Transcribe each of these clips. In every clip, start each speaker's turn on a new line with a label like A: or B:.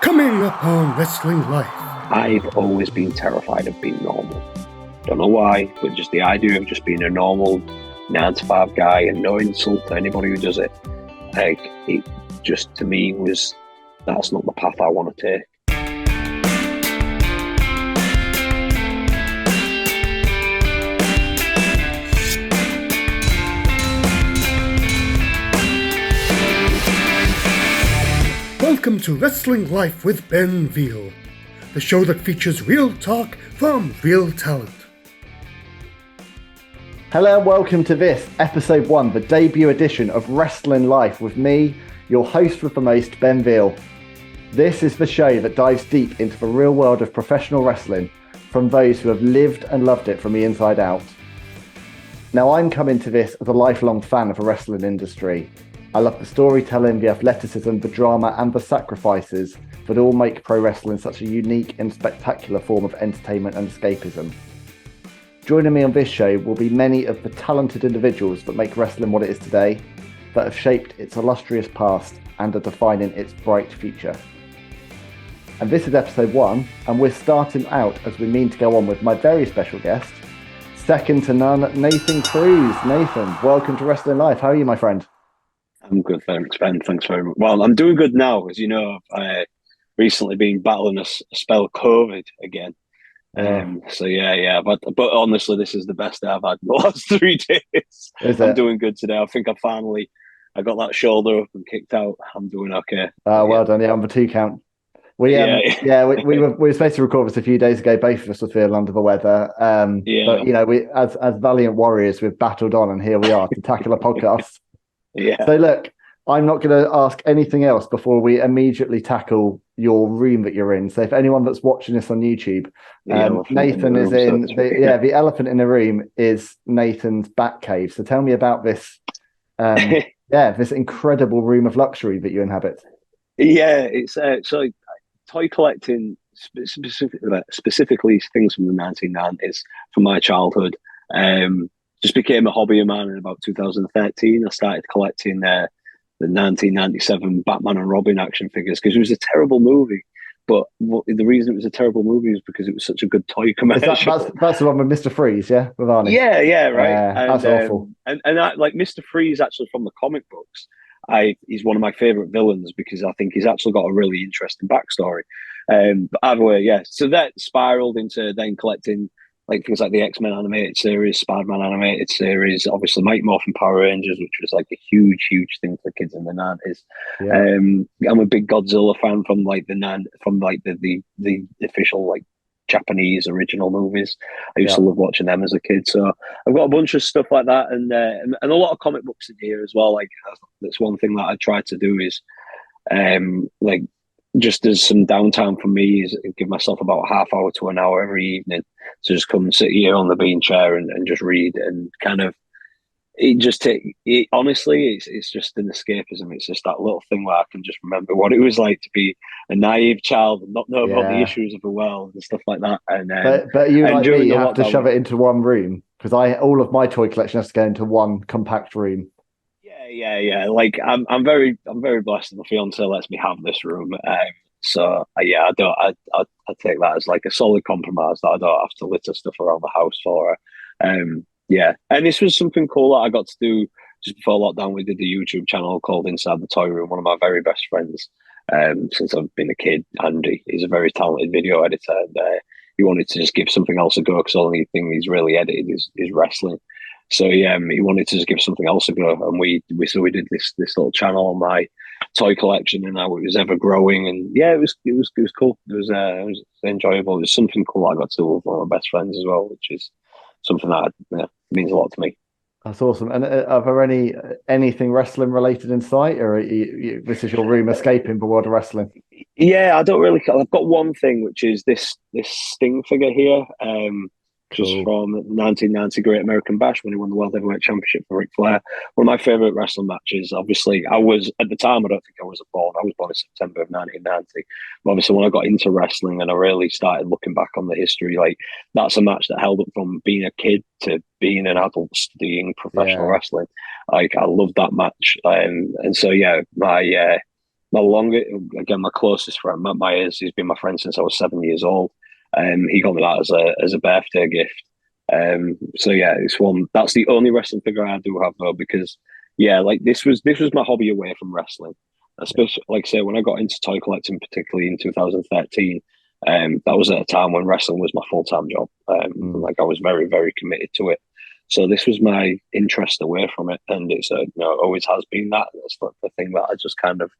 A: Coming up on Wrestling Life.
B: I've always been terrified of being normal. Don't know why, but just the idea of just being a normal 9 to 5 guy and no insult to anybody who does it, like, it just to me was, that's not the path I want to take.
A: Welcome to Wrestling Life with Ben Veal, the show that features real talk from real talent.
C: Hello and welcome to this, episode 1, the debut edition of Wrestling Life with me, your host with the most, Ben Veal. This is the show that dives deep into the real world of professional wrestling from those who have lived and loved it from the inside out. Now, I'm coming to this as a lifelong fan of the wrestling industry. I love the storytelling, the athleticism, the drama and the sacrifices that all make pro wrestling such a unique and spectacular form of entertainment and escapism. Joining me on this show will be many of the talented individuals that make wrestling what it is today, that have shaped its illustrious past and are defining its bright future. And this is episode 1, and we're starting out as we mean to go on with my very special guest, second to none, Nathan Cruz. Nathan, welcome to Wrestling Life. How are you, my friend?
B: I'm good, thanks, Ben. Thanks very much. Well, I'm doing good now. As you know, I've recently been battling a spell of COVID again. So yeah. But honestly, this is the best I've had in the last 3 days. I'm doing good today. I think I got that shoulder up and kicked out. I'm doing okay.
C: Well done. Yeah, on the 2 count. We were supposed to record this a few days ago. Both of us were feeling under the weather. But you know, we as valiant warriors, we've battled on, and here we are to tackle a podcast.
B: Yeah.
C: So look, I'm not going to ask anything else before we immediately tackle your room that you're in. So if anyone that's watching this on YouTube, Nathan is in the elephant in the room is Nathan's bat cave. So tell me about this, this incredible room of luxury that you inhabit.
B: Yeah, it's so toy collecting, specifically things from the 1990s, from my childhood. Just became a hobby of mine in about 2013. I started collecting the 1997 Batman and Robin action figures because it was a terrible movie. But the reason it was a terrible movie is because it was such a good toy commercial.
C: That's the one with Mr. Freeze, yeah? With Arnie.
B: Yeah, right.
C: That's awful.
B: And I, like Mr. Freeze, actually from the comic books, he's one of my favourite villains because I think he's actually got a really interesting backstory. But either way, yeah. So that spiraled into then collecting like things like the X-Men animated series, Spider-Man animated series, obviously Mighty Morphin Power Rangers, which was like a huge thing for kids in the 90s. Yeah. I'm a big Godzilla fan from the official like Japanese original movies. I used to love watching them as a kid. So I've got a bunch of stuff like that, and a lot of comic books in here as well. Like that's one thing that I try to do is like just as some downtime for me is give myself about a half hour to an hour every evening to just come sit here on the bean chair and just read and kind of honestly it's just an escapism. It's just that little thing where I can just remember what it was like to be a naive child and not know about the issues of the world and stuff like that. And
C: but you like me, you have to shove it into one room because all of my toy collection has to go into one compact room.
B: Yeah. Like I'm very blessed that my fiance lets me have this room. So I take that as like a solid compromise that I don't have to litter stuff around the house for her. And this was something cool that I got to do just before lockdown. We did the YouTube channel called Inside the Toy Room. One of my very best friends since I've been a kid, Andy, he's a very talented video editor, and he wanted to just give something else a go because the only thing he's really edited is wrestling. So he wanted to just give something else a go, and we did this little channel on my toy collection, and now it was ever growing. And it was cool. It was enjoyable. It was something cool I got to do with one of my best friends as well, which is something that means a lot to me.
C: That's awesome. And are there anything wrestling related in sight, or this is your room escaping the world of wrestling?
B: Yeah, I don't really. I've got one thing, which is this Sting figure here. Just from the 1990 Great American Bash when he won the World Heavyweight Championship for Ric Flair. One of my favourite wrestling matches. Obviously, I was, at the time, I don't think I was born. I was born in September of 1990. But obviously, when I got into wrestling and I really started looking back on the history, like, that's a match that held up from being a kid to being an adult studying professional wrestling. Like, I loved that match. And so, my my closest friend, Matt Myers, he's been my friend since I was 7 years old. He got me that as a birthday gift. So yeah, that's the only wrestling figure I do have though, because yeah, like this was my hobby away from wrestling. Especially, like I say, when I got into toy collecting, particularly in 2013, that was at a time when wrestling was my full-time job. Like I was very, very committed to it. So this was my interest away from it, and it's always has been that. That's the thing that I just kind of,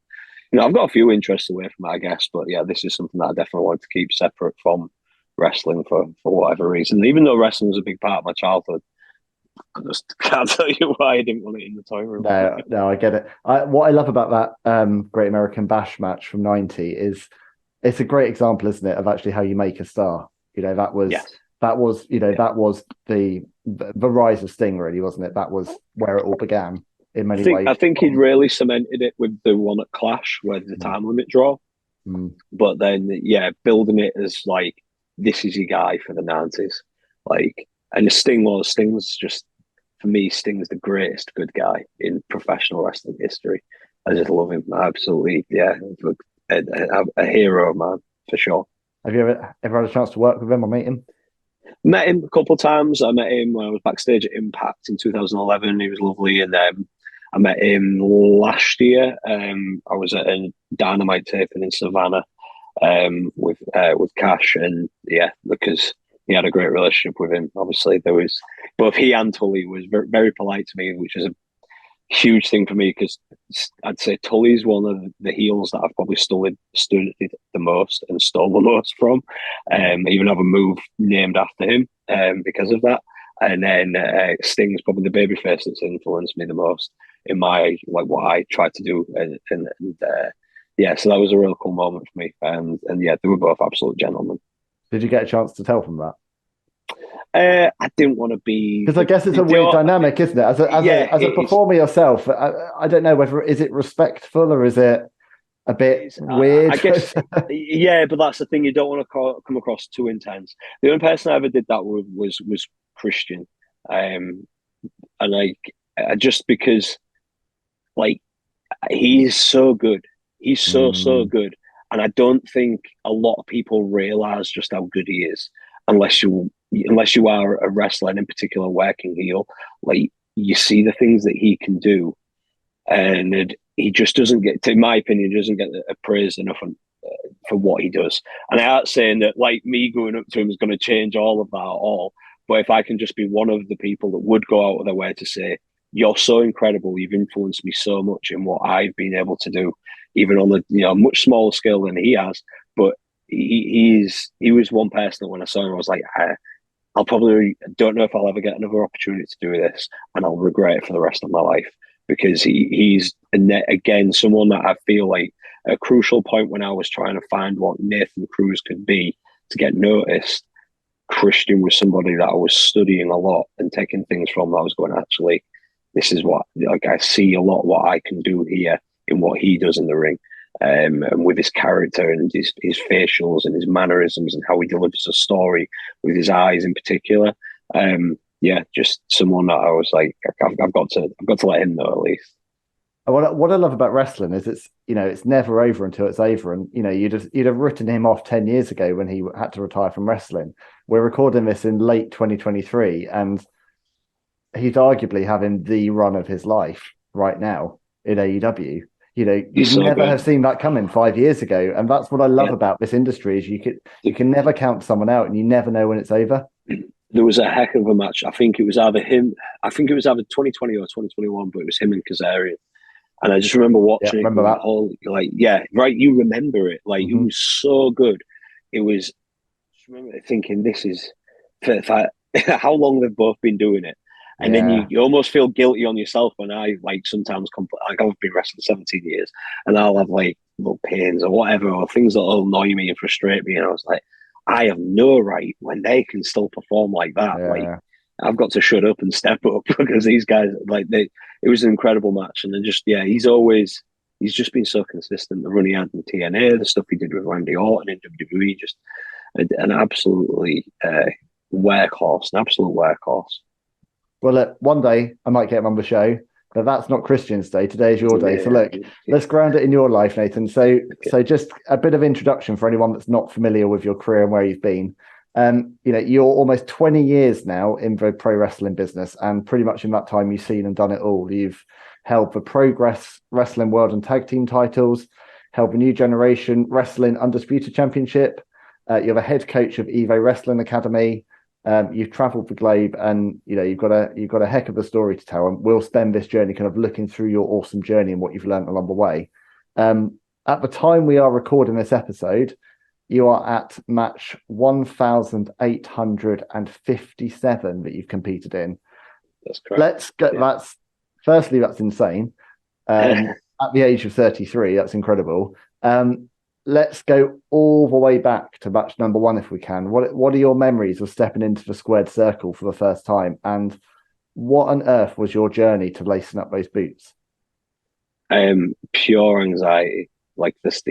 B: I've got a few interests away from it, I guess, but yeah, this is something that I definitely want to keep separate from wrestling for whatever reason. Even though wrestling was a big part of my childhood, I just can't tell you why I didn't want it in the toy room.
C: No, I get it. What I love about that Great American Bash match from '90 is it's a great example, isn't it, of actually how you make a star. That was the rise of Sting, really, wasn't it? That was where it all began in many ways.
B: I think he'd really cemented it with the one at Clash, where the time limit draw. But then, building it as like, this is your guy for the '90s, like, and Sting's just, for me, Sting's the greatest good guy in professional wrestling history. I just love him, absolutely. Yeah, a hero, man, for sure.
C: Have you ever had a chance to work with him or meet him?
B: Met him a couple of times. I met him when I was backstage at Impact in 2011. He was lovely, and I met him last year. I was at a Dynamite taping in Savannah with Cash, and yeah, because he had a great relationship with him. Obviously, there was both he and Tully was very, very polite to me, which is a huge thing for me, because I'd say Tully's one of the heels that I've probably stood the most and stole the most from. I even have a move named after him because of that. And then Sting's probably the babyface that's influenced me the most in my, like, what I try to do. And so that was a real cool moment for me. And yeah, they were both absolute gentlemen.
C: Did you get a chance to tell from that?
B: I didn't want to be,
C: because I guess it's a weird dynamic, isn't it? As a performer yourself, I don't know whether is it respectful or is it a bit weird.
B: I guess, yeah, but that's the thing. You don't want to come across too intense. The only person I ever did that with was Christian, and like just because, like, he's so good. He's so good, and I don't think a lot of people realize just how good he is unless you are a wrestler, and in particular working heel. Like, you see the things that he can do, and he just doesn't get, in my opinion, doesn't get praised enough for what he does. And I'm not saying that, like, me going up to him is going to change all of that at all. But if I can just be one of the people that would go out of their way to say, you're so incredible, you've influenced me so much in what I've been able to do, even on a much smaller scale than he has. But he was one person that when I saw him, I was like, I'll probably don't know if I'll ever get another opportunity to do this, and I'll regret it for the rest of my life, because he's again someone that I feel like at a crucial point when I was trying to find what Nathan Cruz could be to get noticed, Christian was somebody that I was studying a lot and taking things from. That I was going, actually, this is what, like, I see a lot what I can do here in what he does in the ring. And with his character and his facials and his mannerisms and how he delivers a story with his eyes in particular. Just someone that I was like, I've got to let him know at least.
C: What I love about wrestling is it's never over until it's over. And you'd have written him off 10 years ago when he had to retire from wrestling. We're recording this in late 2023, and he's arguably having the run of his life right now in AEW. You'd so never have seen that coming 5 years ago. And that's what I love about this industry, is you can never count someone out, and you never know when it's over.
B: There was a heck of a match. I think it was either 2020 or 2021, but it was him and Kazarian. And I just remember watching it.
C: Remember that?
B: You remember it. Like, it was so good. It was, just remember thinking, this is, how long they've both been doing it. And then you almost feel guilty on yourself when I, like, sometimes I've been wrestling 17 years, and I'll have, like, little pains or whatever, or things that'll annoy me and frustrate me. And I was like, I have no right when they can still perform like that. Yeah. Like, I've got to shut up and step up, because these guys, like, it was an incredible match. And then he's just been so consistent. The run he had in TNA, the stuff he did with Randy Orton in WWE, just an absolutely workhorse, an absolute workhorse.
C: Well, look, one day I might get him on the show. But that's not Christian's day. Today is your day.
B: Yeah.
C: So look, let's ground it in your life, Nathan. So just a bit of introduction for anyone that's not familiar with your career and where you've been. You're almost 20 years now in the pro wrestling business, and pretty much in that time you've seen and done it all. You've held the Progress Wrestling World and Tag Team titles, held the New Generation Wrestling Undisputed Championship. You're the head coach of Evo Wrestling Academy. You've traveled the globe, and you've got a heck of a story to tell, and we'll spend this journey kind of looking through your awesome journey and what you've learned along the way. At the time we are recording this episode, you are at match 1,857 that you've competed in.
B: That's correct.
C: Let's go. Yeah. That's insane. At the age of 33, that's incredible. Let's go all the way back to match number 1 if we can. What are your memories of stepping into the squared circle for the first time, and what on earth was your journey to lacing up those boots?
B: Pure anxiety. Like this,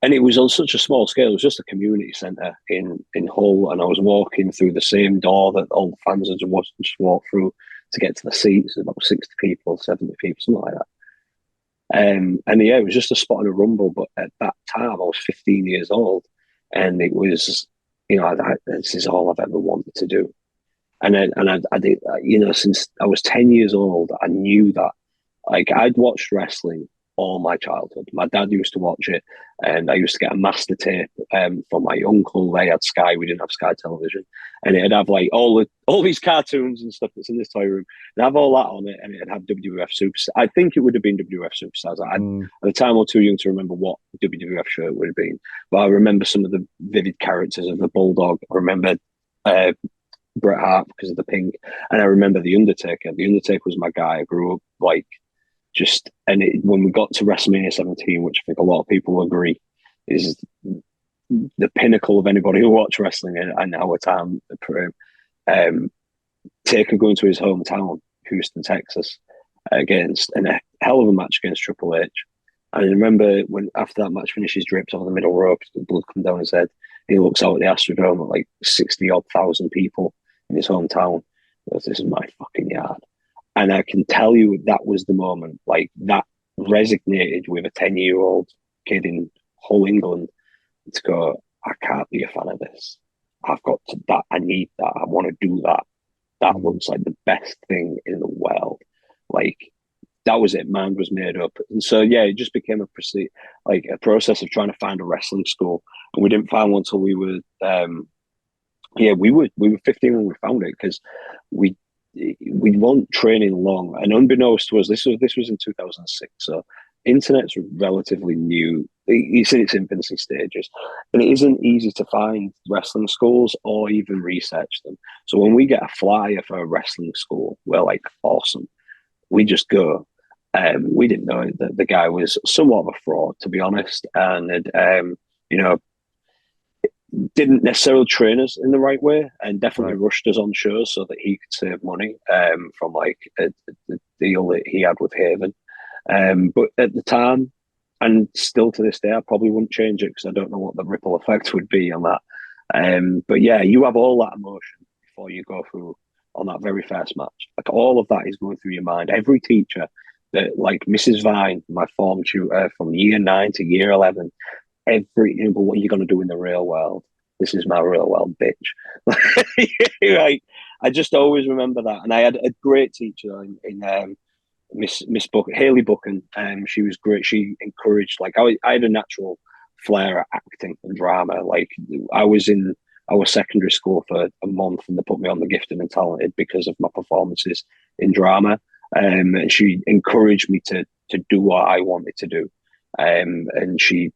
B: and it was on such a small scale. It was just a community centre in Hull, and I was walking through the same door that all the fans had just walked through to get to the seats. About 60 people, 70 people, something like that. And yeah, it was just a spot in a rumble. But at that time, I was 15 years old, and it was, this is all I've ever wanted to do. And I did, since I was 10 years old, I knew that. Like, I'd watched wrestling all my childhood. My dad used to watch it, and I used to get a master tape from my uncle. They had Sky, we didn't have Sky Television, and it'd have like all these cartoons and stuff that's in this toy room. It'd have all that on it, and it'd have WWF Superstars. I think it would have been WWF Superstars. At the time, I was too young to remember what WWF show it would have been, but I remember some of the vivid characters of the Bulldog. I remember Bret Hart because of the pink, and I remember the Undertaker. The Undertaker was my guy. I grew up like. When we got to WrestleMania 17, which I think a lot of people will agree is the pinnacle of anybody who watched wrestling in our time, Taker going to his hometown, Houston, Texas, against a hell of a match against Triple H. And I remember when after that match finishes, draped over the middle rope, the blood come down his head. He looks out at the Astrodome at like 60-odd thousand people in his hometown. He goes, "This is my fucking yard." And I can tell you that was the moment, like that resonated with a 10-year-old kid in Hull, England, to go, I can't be a fan of this. I've got to that. I need that. I want to do that. That looks like the best thing in the world. Like, that was it. Mind was made up. And so, yeah, it just became a process of trying to find a wrestling school. And we didn't find one until we were 15 when we found it, because we weren't training long, and unbeknownst to us, this was in 2006, so internet's relatively new. It's in its infancy stages, and it isn't easy to find wrestling schools or even research them. So when we get a flyer for a wrestling school, we're like, awesome, we just go. We didn't know that the guy was somewhat of a fraud, to be honest, and didn't necessarily train us in the right way, and definitely rushed us on shows so that he could save money from like the deal that he had with Haven. But at the time, and still to this day, I probably wouldn't change it because I don't know what the ripple effect would be on that. But yeah, you have all that emotion before you go through on that very first match. Like, all of that is going through your mind. Every teacher, that like Mrs. Vine, my form tutor from year 9 to year 11, but what are you going to do in the real world? This is my real world, bitch. Right? I just always remember that. And I had a great teacher in Miss Haley Buchan. She was great. She encouraged, like, I had a natural flair at acting and drama. Like, I was in our secondary school for a month, and they put me on the Gifted and Talented because of my performances in drama. And she encouraged me to do what I wanted to do. And she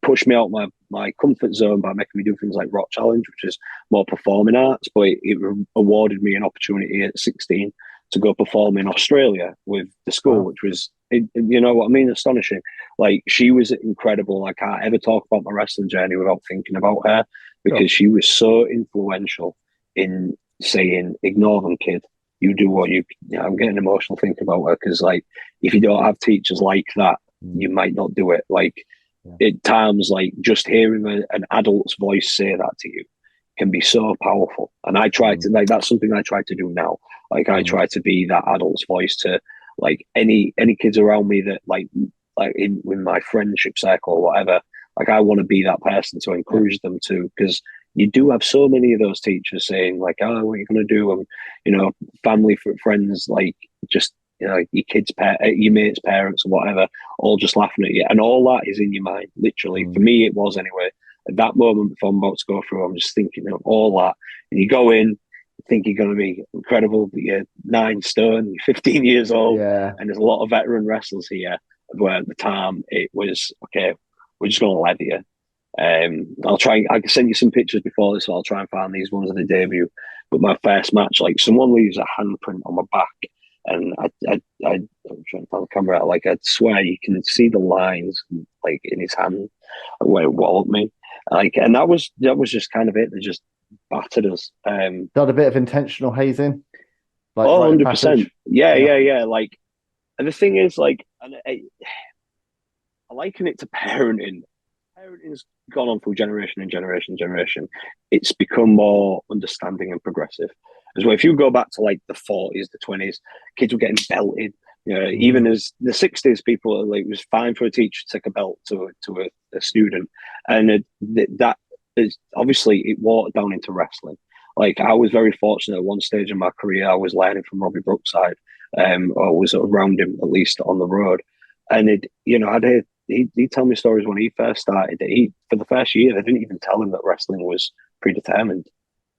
B: pushed me out my comfort zone by making me do things like Rock Challenge, which is more performing arts, but it awarded me an opportunity at 16 to go perform in Australia with the school, which was, you know what I mean, astonishing. Like, she was incredible. I can't ever talk about my wrestling journey without thinking about her, because she was so influential in saying, ignore them, kid. You do what I'm getting emotional thinking about her, because, like, if you don't have teachers like that, you might not do it. Like, at times, like, just hearing an adult's voice say that to you can be so powerful. And I try to, like, that's something I try to do now. Like I try to be that adult's voice to like any kids around me that like in my friendship circle or whatever. Like I want to be that person to encourage them to, because you do have so many of those teachers saying like, "Oh, what are you going to do?" And family friends, like just your kids' your mates' parents or whatever, all just laughing at you, and all that is in your mind. Literally, for me, it was anyway. At that moment before I'm about to go through, I'm just thinking of all that, and you go in, think you're going to be incredible, but you're 9 stone, you're 15 years old, and there's a lot of veteran wrestlers here. Where at the time it was okay, we're just going to leather you. I can send you some pictures before this, so I'll try and find these ones of the debut. But my first match, like someone leaves a handprint on my back, and I'm trying to find the camera out. Like I swear you can see the lines like in his hand where it walloped me. Like, and that was just kind of it. They just battered us.
C: Got a bit of intentional hazing.
B: Like 100%. Yeah. Like, and the thing is, like, and I liken it to parenting. Parenting's gone on through generation and generation and generation. It's become more understanding and progressive. As well, if you go back to like the 40s, the 20s, kids were getting belted. Even as the 60s, people like it was fine for a teacher to take a belt to a student, and that is obviously it watered down into wrestling. Like I was very fortunate at one stage in my career, I was learning from Robbie Brookside, or was around him at least on the road, and he'd tell me stories when he first started. For the first year, they didn't even tell him that wrestling was predetermined.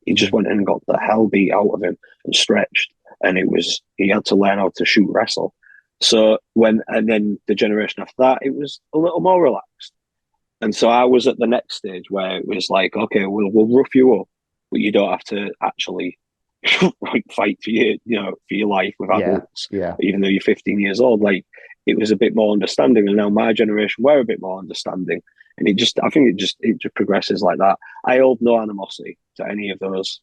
B: He just went in and got the hell beat out of him and stretched, and he had to learn how to shoot wrestle. So and then the generation after that, it was a little more relaxed. And so I was at the next stage where it was like, okay, we'll rough you up, but you don't have to actually like fight for your life with adults, even though you're 15 years old. Like it was a bit more understanding, and now my generation were a bit more understanding, and I think it just progresses like that. I hold no animosity to any of those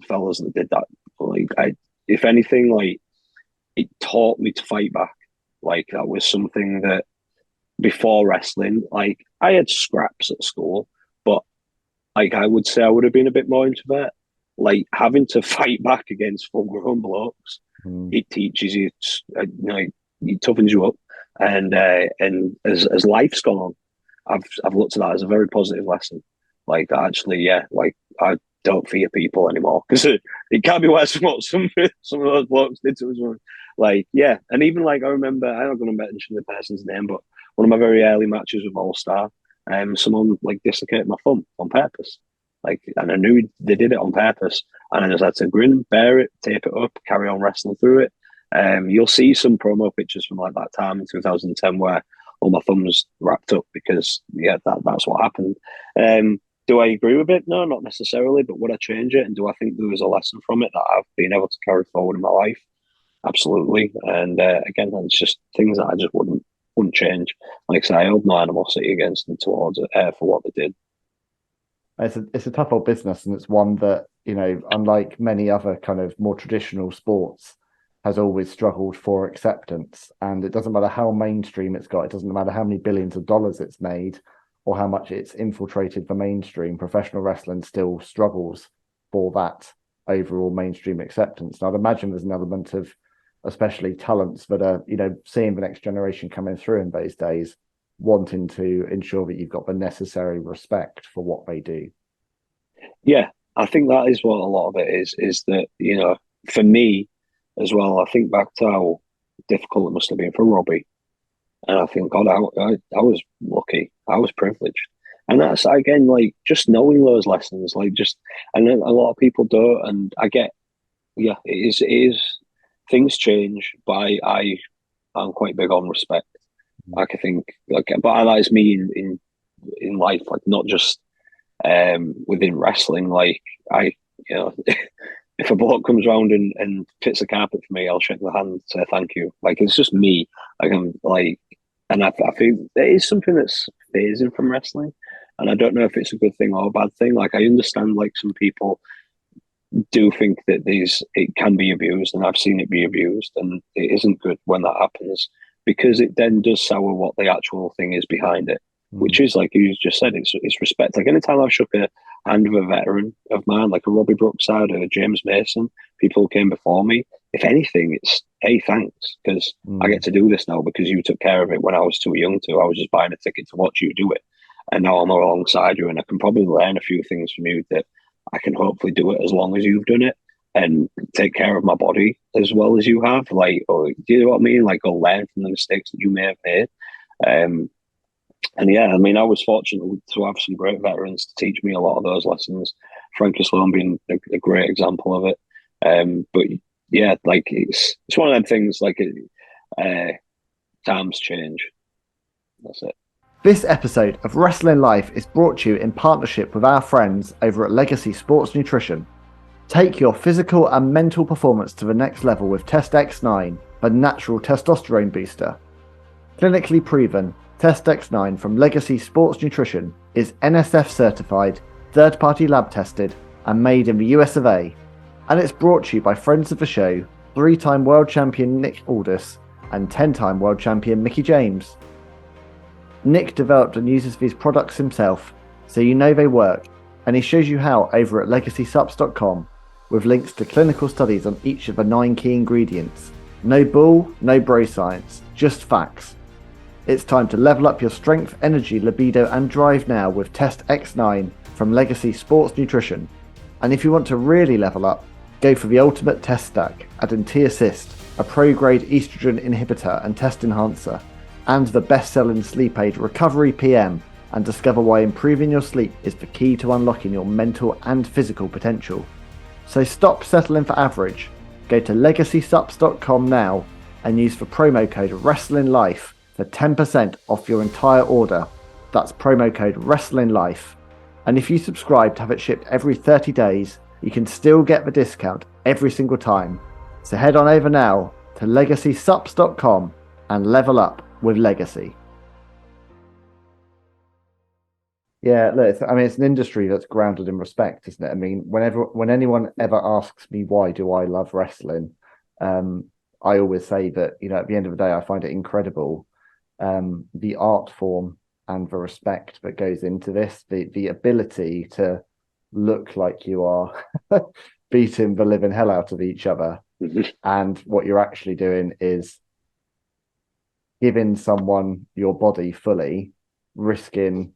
B: fellas that did that. Like if anything, like it taught me to fight back. Like that was something that before wrestling, like I had scraps at school, but like I would say I would have been a bit more introvert. Like having to fight back against full-grown blokes, it teaches you, it toughens you up, and as life's gone on, I've looked at that as a very positive lesson. Like actually, like I don't fear people anymore, because it can't be worse than what some of those blokes did to us. Like and even like I remember, I'm not going to mention the person's name, but one of my very early matches with All Star, someone like dislocated my thumb on purpose. Like, and I knew they did it on purpose, and I just had to grin, bear it, tape it up, carry on wrestling through it. You'll see some promo pictures from like that time in 2010 where all my thumbs wrapped up because that's what happened. Do I agree with it? No, not necessarily. But would I change it? And do I think there was a lesson from it that I've been able to carry forward in my life? Absolutely. And again, it's just things that I just wouldn't change. Like I say, I hold no animosity against them towards it for what they did.
C: It's a tough old business, and it's one that, unlike many other kind of more traditional sports, has always struggled for acceptance. And it doesn't matter how mainstream it's got, it doesn't matter how many billions of dollars it's made or how much it's infiltrated the mainstream, professional wrestling still struggles for that overall mainstream acceptance. And I'd imagine there's an element of especially talents that are, seeing the next generation coming through in those days, wanting to ensure that you've got the necessary respect for what they do.
B: Yeah, I think that is what a lot of it is that, for me as well, I think back to how difficult it must have been for Robbie. And I think, God, I was lucky. I was privileged. And that's, again, like, just knowing those lessons, like, and a lot of people don't. And I get, it is, things change, but I'm quite big on respect. Like, I think, like, but that is me in life, like, not just within wrestling. Like, if a bloke comes around and fits a carpet for me, I'll shake the hand and say thank you. Like, it's just me. Like, I'm like, and I think there is something that's phasing from wrestling, and I don't know if it's a good thing or a bad thing. Like, I understand, like, some people do think that it can be abused, and I've seen it be abused, and it isn't good when that happens, because it then does sour what the actual thing is behind it. which is like you just said, it's respect. Like anytime I've shook a hand with a veteran of mine, like a Robbie Brookside or a James Mason, people who came before me, if anything, it's hey, thanks, because I get to do this now because you took care of it when I was too young to. I was just buying a ticket to watch you do it. And now I'm alongside you and I can probably learn a few things from you that I can hopefully do it as long as you've done it and take care of my body as well as you have. Like, or do you know what I mean? Like, go learn from the mistakes that you may have made. And yeah, I mean, I was fortunate to have some great veterans to teach me a lot of those lessons. Frankie Sloan being a great example of it. But yeah, like it's one of them things. Like times change. That's it.
C: This episode of Wrestling Life is brought to you in partnership with our friends over at Legacy Sports Nutrition. Take your physical and mental performance to the next level with Test X9, the natural testosterone booster. Clinically proven, Test X9 from Legacy Sports Nutrition is NSF certified, third-party lab tested, and made in the US of A. And it's brought to you by friends of the show, 3-time world champion Nick Aldis and 10-time world champion Mickie James. Nick developed and uses these products himself, so you know they work, and he shows you how over at legacysubs.com, with links to clinical studies on each of the 9 key ingredients. No bull, no bro science, just facts. It's time to level up your strength, energy, libido and drive now with Test X9 from Legacy Sports Nutrition. And if you want to really level up, go for the ultimate test stack, adding T-Assist, a pro-grade estrogen inhibitor and test enhancer, and the best-selling sleep aid Recovery PM, and discover why improving your sleep is the key to unlocking your mental and physical potential. So stop settling for average. Go to legacysubs.com now and use the promo code WrestlingLife for 10% off your entire order. That's promo code WrestlingLife. And if you subscribe to have it shipped every 30 days, you can still get the discount every single time. So head on over now to legacysubs.com and level up with Legacy. Yeah, look, it's an industry that's grounded in respect, isn't it? I mean, when anyone ever asks me why do I love wrestling, I always say that, at the end of the day, I find it incredible, the art form and the respect that goes into this, the ability to look like you are beating the living hell out of each other, and what you're actually doing is giving someone your body fully, risking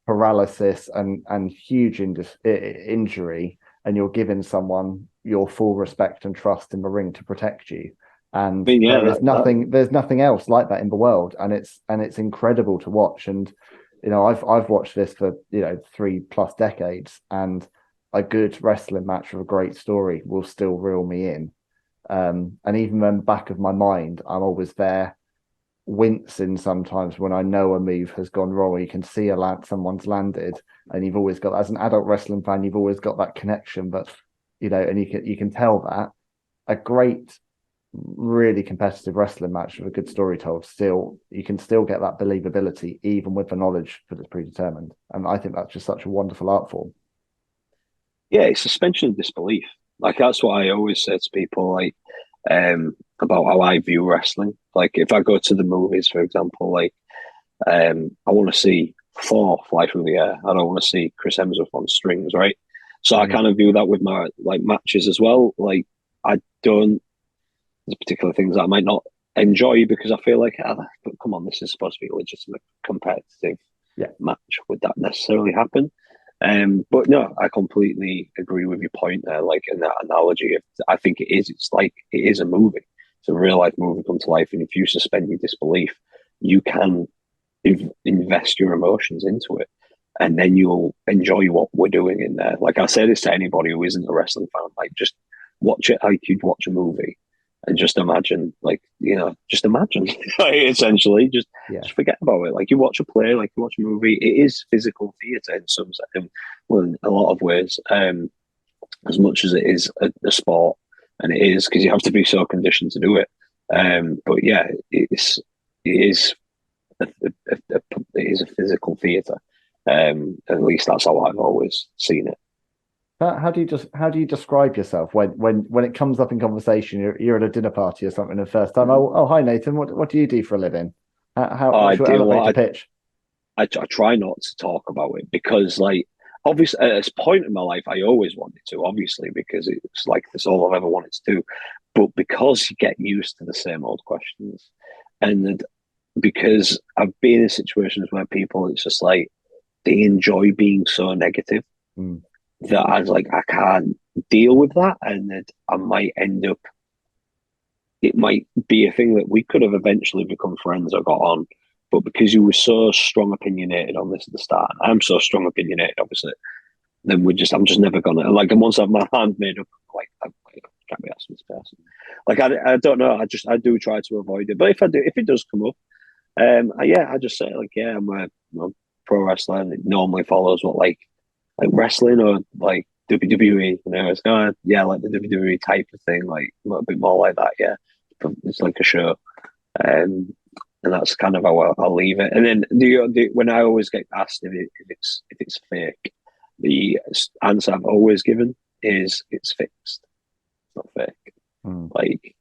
C: paralysis and huge injury, and you're giving someone your full respect and trust in the ring to protect you. And there's nothing else like that in the world, and it's incredible to watch. And I've watched this for 3+ decades, and a good wrestling match with a great story will still reel me in. And even in the back of my mind, I'm always there, wincing sometimes when I know a move has gone wrong, or you can see someone's landed, and you've always got, as an adult wrestling fan, you've always got that connection. But and you can tell that a great, really competitive wrestling match with a good story told, you can still get that believability even with the knowledge that it's predetermined. And I think that's just such a wonderful art form.
B: Yeah, it's suspension of disbelief. Like, that's what I always say to people, like, about how I view wrestling. Like, if I go to the movies, for example, like, I want to see Thor fly through the air. I don't want to see Chris Hemsworth on strings, right? So I kind of view that with my matches as well. Like, there's particular things that I might not enjoy because I feel like, but come on, this is supposed to be a legitimate competitive match. Would that necessarily happen? But no, I completely agree with your point there. Like, in that analogy, I think it is. It's like it is a movie. It's a real life movie come to life, and if you suspend your disbelief, you can invest your emotions into it, and then you'll enjoy what we're doing in there. Like, I say this to anybody who isn't a wrestling fan: like, just watch it like you'd watch a movie, and just imagine, just imagine, essentially, just forget about it. Like, you watch a play, like you watch a movie. It is physical theatre in a lot of ways, as much as it is a sport, and it is because you have to be so conditioned to do it. But yeah, it is a physical theatre. At least that's how I've always seen it.
C: How do you describe yourself when it comes up in conversation? You're at a dinner party or something, the first time. Oh, hi Nathan. What do you do for a living? What's your elevator pitch?
B: I try not to talk about it because, like, obviously, at this point in my life, I always wanted to, obviously, because it's like that's all I've ever wanted to do. But because you get used to the same old questions, and because I've been in situations where people, it's just like they enjoy being so negative that I was like, I can't deal with that, and that I might end up. It might be a thing that we could have eventually become friends or got on, but because you were so strong opinionated on this at the start, and I'm so strong opinionated, obviously, then I'm just never gonna like. And once I've my hand made up, like I can't be asking this person. Like I don't know. I do try to avoid it, but if it does come up, I just say like, yeah, I'm a pro wrestler, and it normally follows what like wrestling or like WWE. You know, it's kind of yeah, like the WWE type of thing, like a bit more like that. Yeah, it's like a show, and that's kind of how I'll leave it. And then when I always get asked if it's fake, the answer I've always given is it's fixed. It's not fake. Like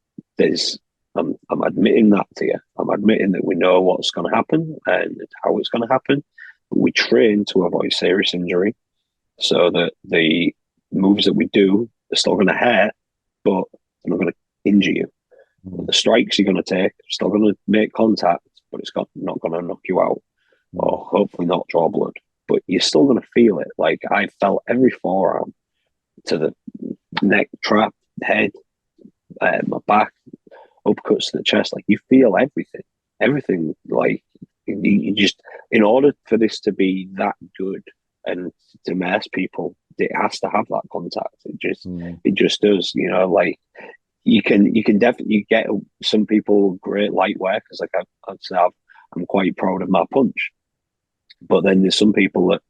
B: I'm admitting that to you. I'm admitting that we know what's going to happen and how it's going to happen. We train to avoid serious injury, so that the moves that we do are still going to hurt, but they're not going to injure you. The strikes you're going to take are still going to make contact, but it's not going to knock you out, or hopefully not draw blood. But you're still going to feel it. Like I felt every forearm to the neck, trap, head, my back, uppercuts to the chest. Like you feel everything. Like you just, in order for this to be that good and to mass people, it has to have that contact. It just does. You know, like you can definitely get some people great light workers. Like I'm quite proud of my punch, but then there's some people that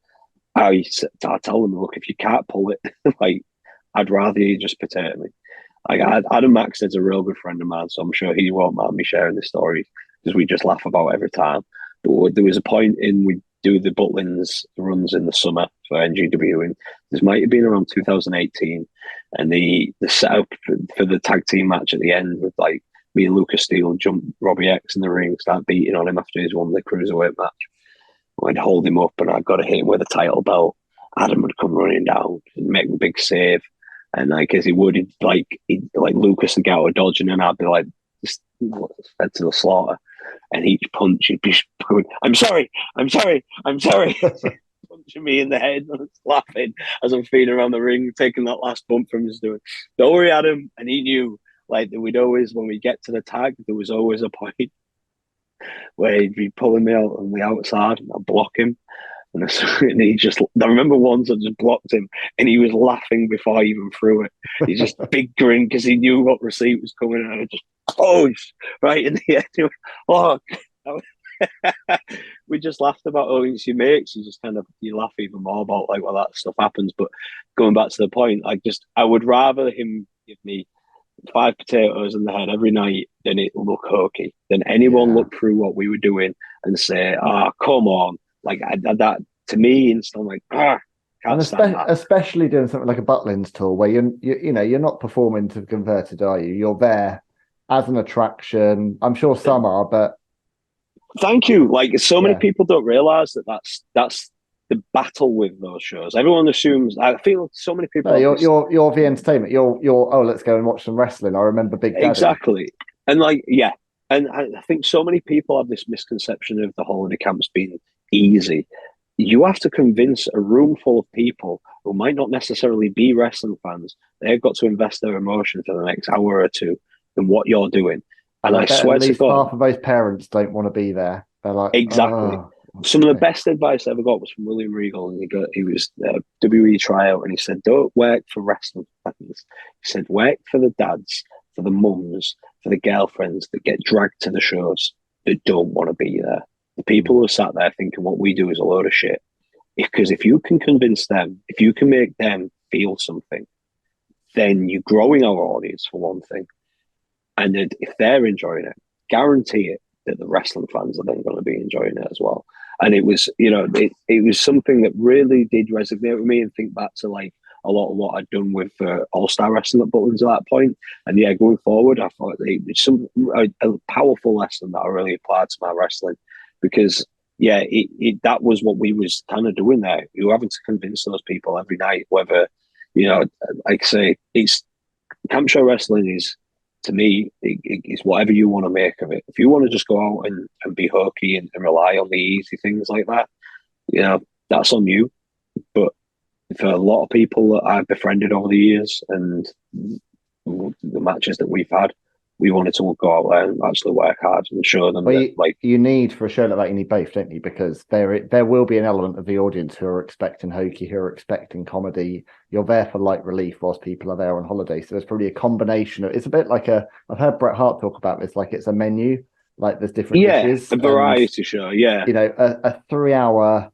B: I tell them, look, if you can't pull it, like I'd rather you just potato me. Like Adam Maxted's a real good friend of mine, so I'm sure he won't mind me sharing this story because we just laugh about it every time. But there was a point we do the Butlins runs in the summer for NGW, and this might have been around 2018, and the setup for the tag team match at the end with like me and Lucas Steele jump Robbie X in the ring, start beating on him after he's won the cruiserweight match. I'd hold him up and I'd got to hit him with a title belt. Adam would come running down and make a big save. And like as he would, he'd like Lucas would get out of dodge, and then I'd be like, fed to the slaughter. And each punch, he'd be going, I'm sorry. Punching me in the head, and I was laughing as I'm feeding around the ring, taking that last bump from his doing. Don't worry, Adam. And he knew, like, that we'd always, when we get to the tag, there was always a point where he'd be pulling me out on the outside, and I'd block him. And he just, I remember once I just blocked him and he was laughing before I even threw it. He just big grin because he knew what receipt was coming, and I just, right in the head. Oh, we just laughed about, it's your mates. You just kind of, you laugh even more about like when that stuff happens. But going back to the point, I would rather him give me 5 potatoes in the head every night than it look hokey, than anyone look through what we were doing and say, come on. Like that to me, instantly, can't stand that.
C: Especially doing something like a Butlins tour where you're not performing to converted, are you? You're there as an attraction. I'm sure some are, but
B: thank you. Like so many people don't realize that's the battle with those shows. Everyone assumes. I feel so many people.
C: No, you're the entertainment. You're let's go and watch some wrestling. I remember Big Daddy.
B: Exactly, and like and I think so many people have this misconception of the holiday camps being easy. You have to convince a room full of people who might not necessarily be wrestling fans. They've got to invest their emotion for the next hour or two in what you're doing. And I swear to God,
C: half of those parents don't want to be there. They're like,
B: exactly. Some of the best advice I ever got was from William Regal, and he was WWE tryout, and he said, "Don't work for wrestling fans." He said, "Work for the dads, for the mums, for the girlfriends that get dragged to the shows that don't want to be there. The people who are sat there thinking what we do is a load of shit. Because if you can convince them, if you can make them feel something, then you're growing our audience for one thing. And then if they're enjoying it, guarantee it that the wrestling fans are then going to be enjoying it as well." And it was, it was something that really did resonate with me, and think back to like a lot of what I'd done with All-Star Wrestling at Butlins at that point. And yeah, going forward, I thought it was a powerful lesson that I really applied to my wrestling, because that was what we was kind of doing there. You were having to convince those people every night, whether, like I say, it's camp show wrestling is, to me, it's whatever you want to make of it. If you want to just go out and be hokey and rely on the easy things like that, that's on you. But for a lot of people that I've befriended over the years and the matches that we've had, we wanted to go out there and actually work hard and show them
C: you need, for a show like that, you need both, don't you? Because there will be an element of the audience who are expecting hokey, who are expecting comedy. You're there for light relief whilst people are there on holiday. So there's probably a combination of, it's a bit like I've heard Bret Hart talk about this, like it's a menu, like there's different dishes.
B: A variety show, yeah.
C: A 3 hour,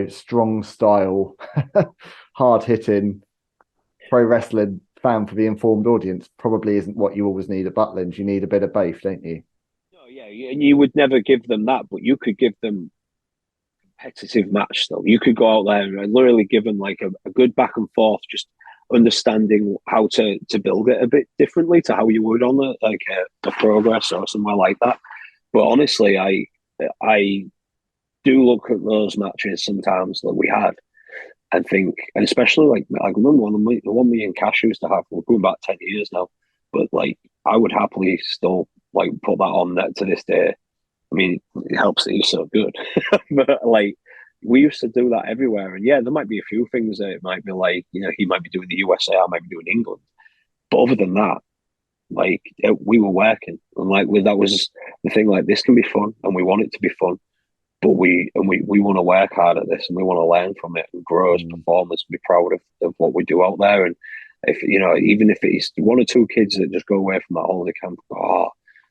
C: strong style, hard hitting pro wrestling fan for the informed audience probably isn't what you always need at Butlins. You need a bit of both, don't you?
B: Oh, yeah, and you would never give them that, but you could give them competitive match still. You could go out there and literally give them like a good back and forth, just understanding how to build it a bit differently to how you would on the Progress or somewhere like that. But honestly, I do look at those matches sometimes that we had and think, and especially like I remember the one me and Cash used to have. We're going back 10 years now, but like I would happily still like put that on there to this day. I mean, it helps that he's so good, but like we used to do that everywhere. And yeah, there might be a few things that it might be like, he might be doing the USA, I might be doing England, but other than that, like we were working, and like that was the thing. Like this can be fun, and we want it to be fun. But we want to work hard at this, and we want to learn from it and grow as performers and be proud of what we do out there. And if even if it's one or two kids that just go away from that holiday camp,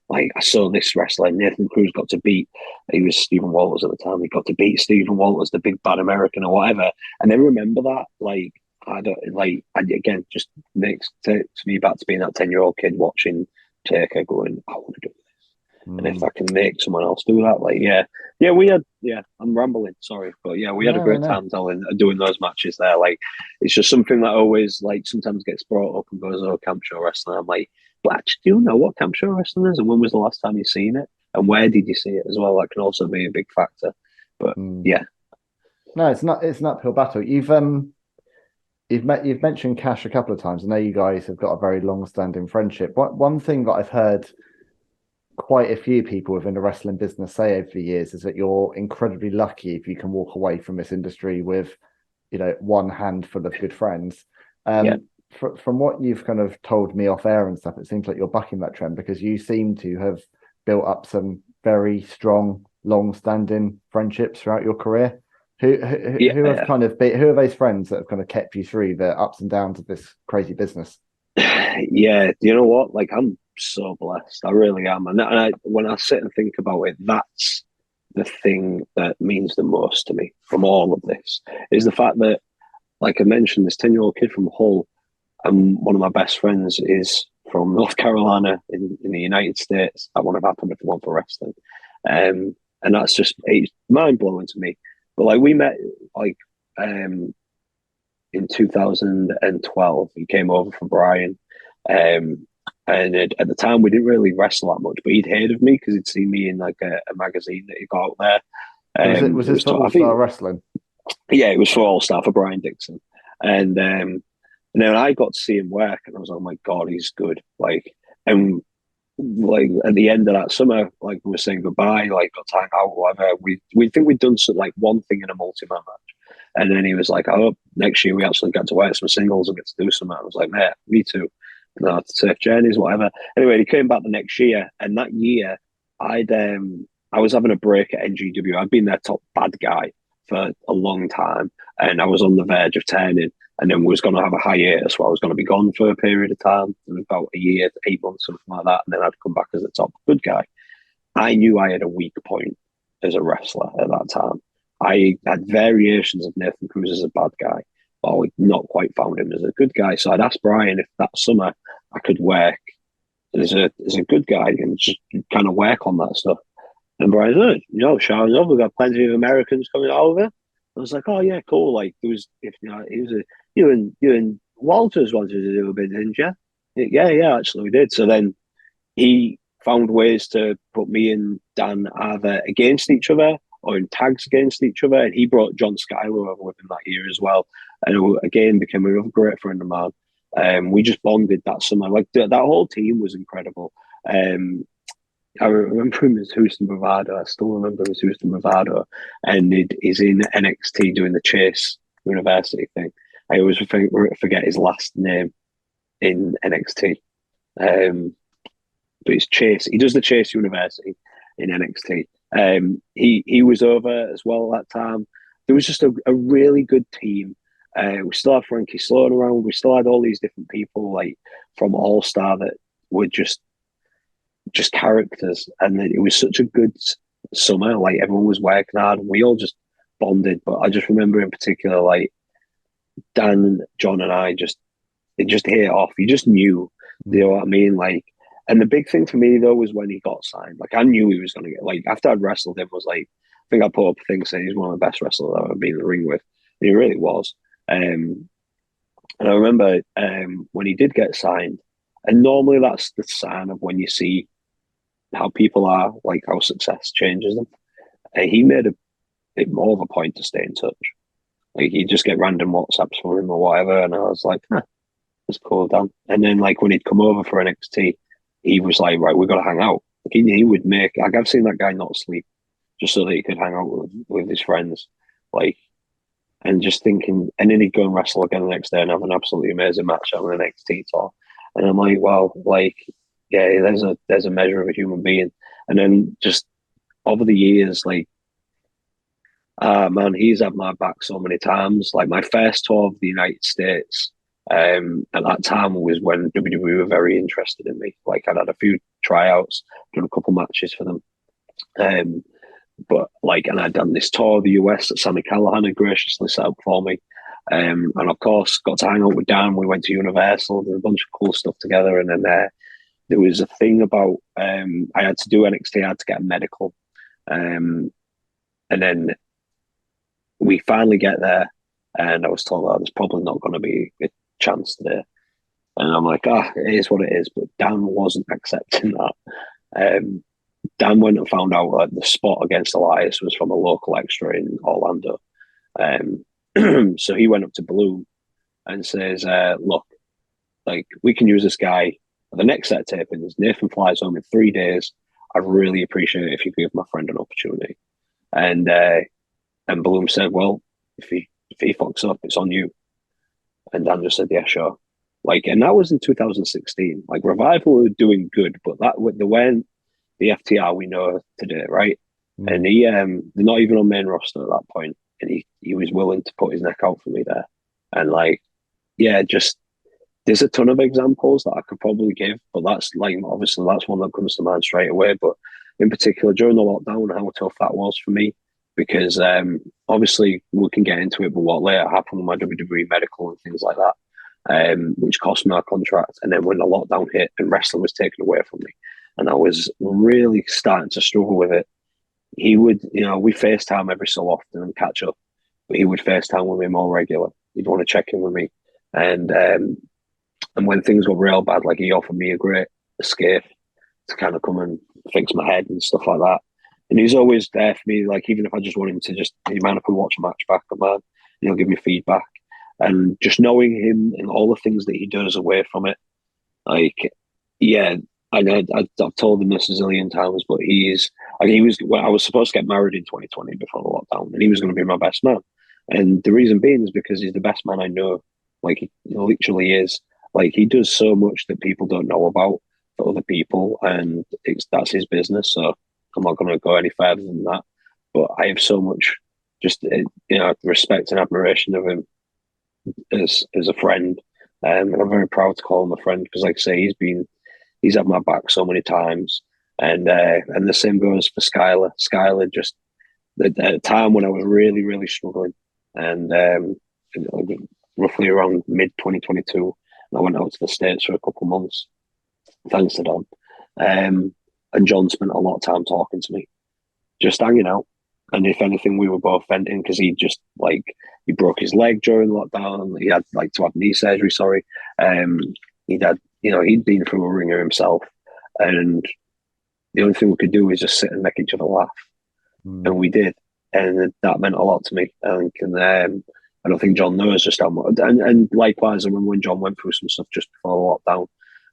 B: like I saw this wrestler, Nathan Cruz got to beat. He was Stephen Walters at the time. He got to beat Stephen Walters, the big bad American or whatever. And then remember that, like again, just takes me back to being that 10-year-old kid watching Taker, going, I want to do this. And if I can make someone else do that, like, we had, I'm rambling, sorry, but we had a great time doing those matches there. Like, it's just something that always, like, sometimes gets brought up and goes, oh, camp show wrestling. I'm like, but actually, do you know what camp show wrestling is? And when was the last time you seen it? And where did you see it as well? That can also be a big factor. But no,
C: it's not. It's an uphill battle. You've mentioned Cash a couple of times. I know you guys have got a very long-standing friendship. One thing that I've heard quite a few people within the wrestling business say over the years is that you're incredibly lucky if you can walk away from this industry with, one handful of good friends. From what you've kind of told me off air and stuff, it seems like you're bucking that trend, because you seem to have built up some very strong, long-standing friendships throughout your career. Who are those friends that have kind of kept you through the ups and downs of this crazy business?
B: Yeah, you know what? Like, I'm so blessed. I really am. And when I sit and think about it, that's the thing that means the most to me from all of this, is the fact that, like I mentioned, this 10-year-old kid from Hull, and one of my best friends is from North Carolina in the United States. That wouldn't have happened if it weren't for wrestling. And that's just, it's mind-blowing to me. But like, we met like in 2012. He came over from Brian. And at the time, we didn't really wrestle that much, but he'd heard of me because he'd seen me in like a magazine that he got out there.
C: Was it for All Star Wrestling?
B: Yeah, it was for All Star, for Brian Dixon. And then I got to see him work, and I was like, oh my God, he's good. Like, and like at the end of that summer, like we were saying goodbye, like got to hang out, whatever. We think we'd done like one thing in a multi-man match. And then he was like, oh, next year we actually get to work some singles and get to do something. I was like, mate, me too. Safe journeys, whatever. Anyway, he came back the next year, and that year I was having a break at NGW. I'd been their top bad guy for a long time, and I was on the verge of turning, and then was going to have a hiatus where I was going to be gone for a period of time, about a year, 8 months, something like that, and then I'd come back as a top good guy. I knew I had a weak point as a wrestler at that time. I had variations of Nathan Cruz as a bad guy, but I not quite found him as a good guy. So I'd asked Brian if that summer I could work as a good guy and just kind of work on that stuff. And Brian said, Sean, we've got plenty of Americans coming over. I was like, oh yeah, cool. Like there was, you and Walters wanted to do a bit, didn't you? Yeah, actually we did. So then he found ways to put me and Dan either against each other or in tags against each other. And he brought John Skyler over with him that year as well, and who, again, became a great friend of mine. We just bonded that summer. Like that whole team was incredible. I remember him as Houston Bravado. I still remember him as Houston Bravado, and he's in NXT doing the Chase University thing. I always forget his last name in NXT. But it's Chase. He does the Chase University in NXT. He was over as well at that time. There was just a really good team. We still had Frankie Sloan around. We still had all these different people like from All Star that were just characters, and it was such a good summer. Like everyone was working hard, and we all just bonded. But I just remember in particular, like Dan, John, and I it just hit off. You just knew, you know what I mean? Like, and the big thing for me though was when he got signed. Like I knew he was going to get. Like after I'd wrestled him, was like, I think I put up a thing saying he's one of the best wrestlers I've ever been in the ring with. And he really was. And I remember when he did get signed, and normally that's the sign of when you see how people are, like how success changes them. And he made it more of a point to stay in touch. Like he'd just get random WhatsApps from him or whatever, and I was like, that's cool, Dan. And then like when he'd come over for NXT, he was like, right, we've got to hang out. Like, he would make, like I've seen that guy not sleep just so that he could hang out with his friends. Like, and just thinking, and then he'd go and wrestle again the next day and have an absolutely amazing match on the NXT tour. And I'm like, wow, like, yeah, there's a measure of a human being. And then just over the years, like, man, he's had my back so many times. Like my first tour of the United States, at that time was when WWE were very interested in me. Like I'd had a few tryouts, done a couple matches for them. But like, and I'd done this tour of the US that Sammy Callahan had graciously set up for me. And of course, got to hang out with Dan. We went to Universal, did a bunch of cool stuff together. And then there was a thing about, I had to do NXT, I had to get a medical. And then we finally get there, and I was told, there's probably not going to be a chance today. And I'm like, it is what it is. But Dan wasn't accepting that. Dan went and found out that the spot against Elias was from a local extra in Orlando. So he went up to Bloom and says, look, like we can use this guy for the next set of tapings. Nathan flies home in 3 days. I'd really appreciate it if you give my friend an opportunity. And Bloom said, well, if he fucks up, it's on you. And Dan just said, yeah, sure. Like, and that was in 2016. Like Revival were doing good, but they weren't the FTR we know today, right? And they're not even on main roster at that point. And he was willing to put his neck out for me there. And like, yeah, just there's a ton of examples that I could probably give, but that's like obviously that's one that comes to mind straight away. But in particular during the lockdown, how tough that was for me, because obviously we can get into it, but what later happened with my WWE medical and things like that, which cost me my contract. And then when the lockdown hit and wrestling was taken away from me, and I was really starting to struggle with it, he would, we FaceTime every so often and catch up, but he would FaceTime with me more regular. He'd want to check in with me. And when things got real bad, like he offered me a great escape to kind of come and fix my head and stuff like that. And he's always there for me. Like, even if I just want him to you mind if we watch a match back, man, he'll give me feedback. And just knowing him and all the things that he does away from it, like, yeah, I've told him this a zillion times, but I was supposed to get married in 2020 before the lockdown, and he was going to be my best man. And the reason being is because he's the best man I know. Like, he literally is. Like, he does so much that people don't know about for other people, and that's his business. So I'm not going to go any further than that. But I have so much just respect and admiration of him as a friend, and I'm very proud to call him a friend because, like I say, he's had my back so many times, and the same goes for Skylar. Skylar, just at a time when I was really, really struggling, and roughly around mid 2022, I went out to the States for a couple of months, thanks to Don. And John spent a lot of time talking to me, just hanging out. And if anything, we were both venting because he broke his leg during lockdown. He had to have knee surgery. Sorry. He'd been through a ringer himself, and the only thing we could do was just sit and make each other laugh, and we did. and that meant a lot to me. I think, and I don't think John knows just how much. And likewise, I remember when John went through some stuff just before lockdown,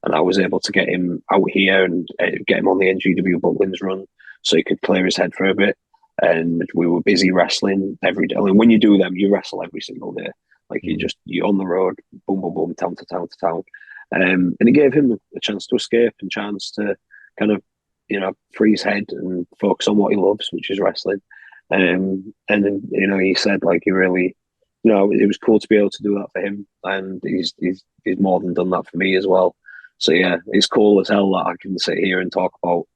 B: and I was able to get him out here and get him on the NGW Butlins run so he could clear his head for a bit. And we were busy wrestling every day. I mean, when you do them, you wrestle every single day. Like you're on the road, boom, boom, boom, town to town to town. And it gave him a chance to escape and chance to kind of, free his head and focus on what he loves, which is wrestling. And then, he said like he really, it was cool to be able to do that for him. And he's more than done that for me as well. So yeah, it's cool as hell that I can sit here and talk about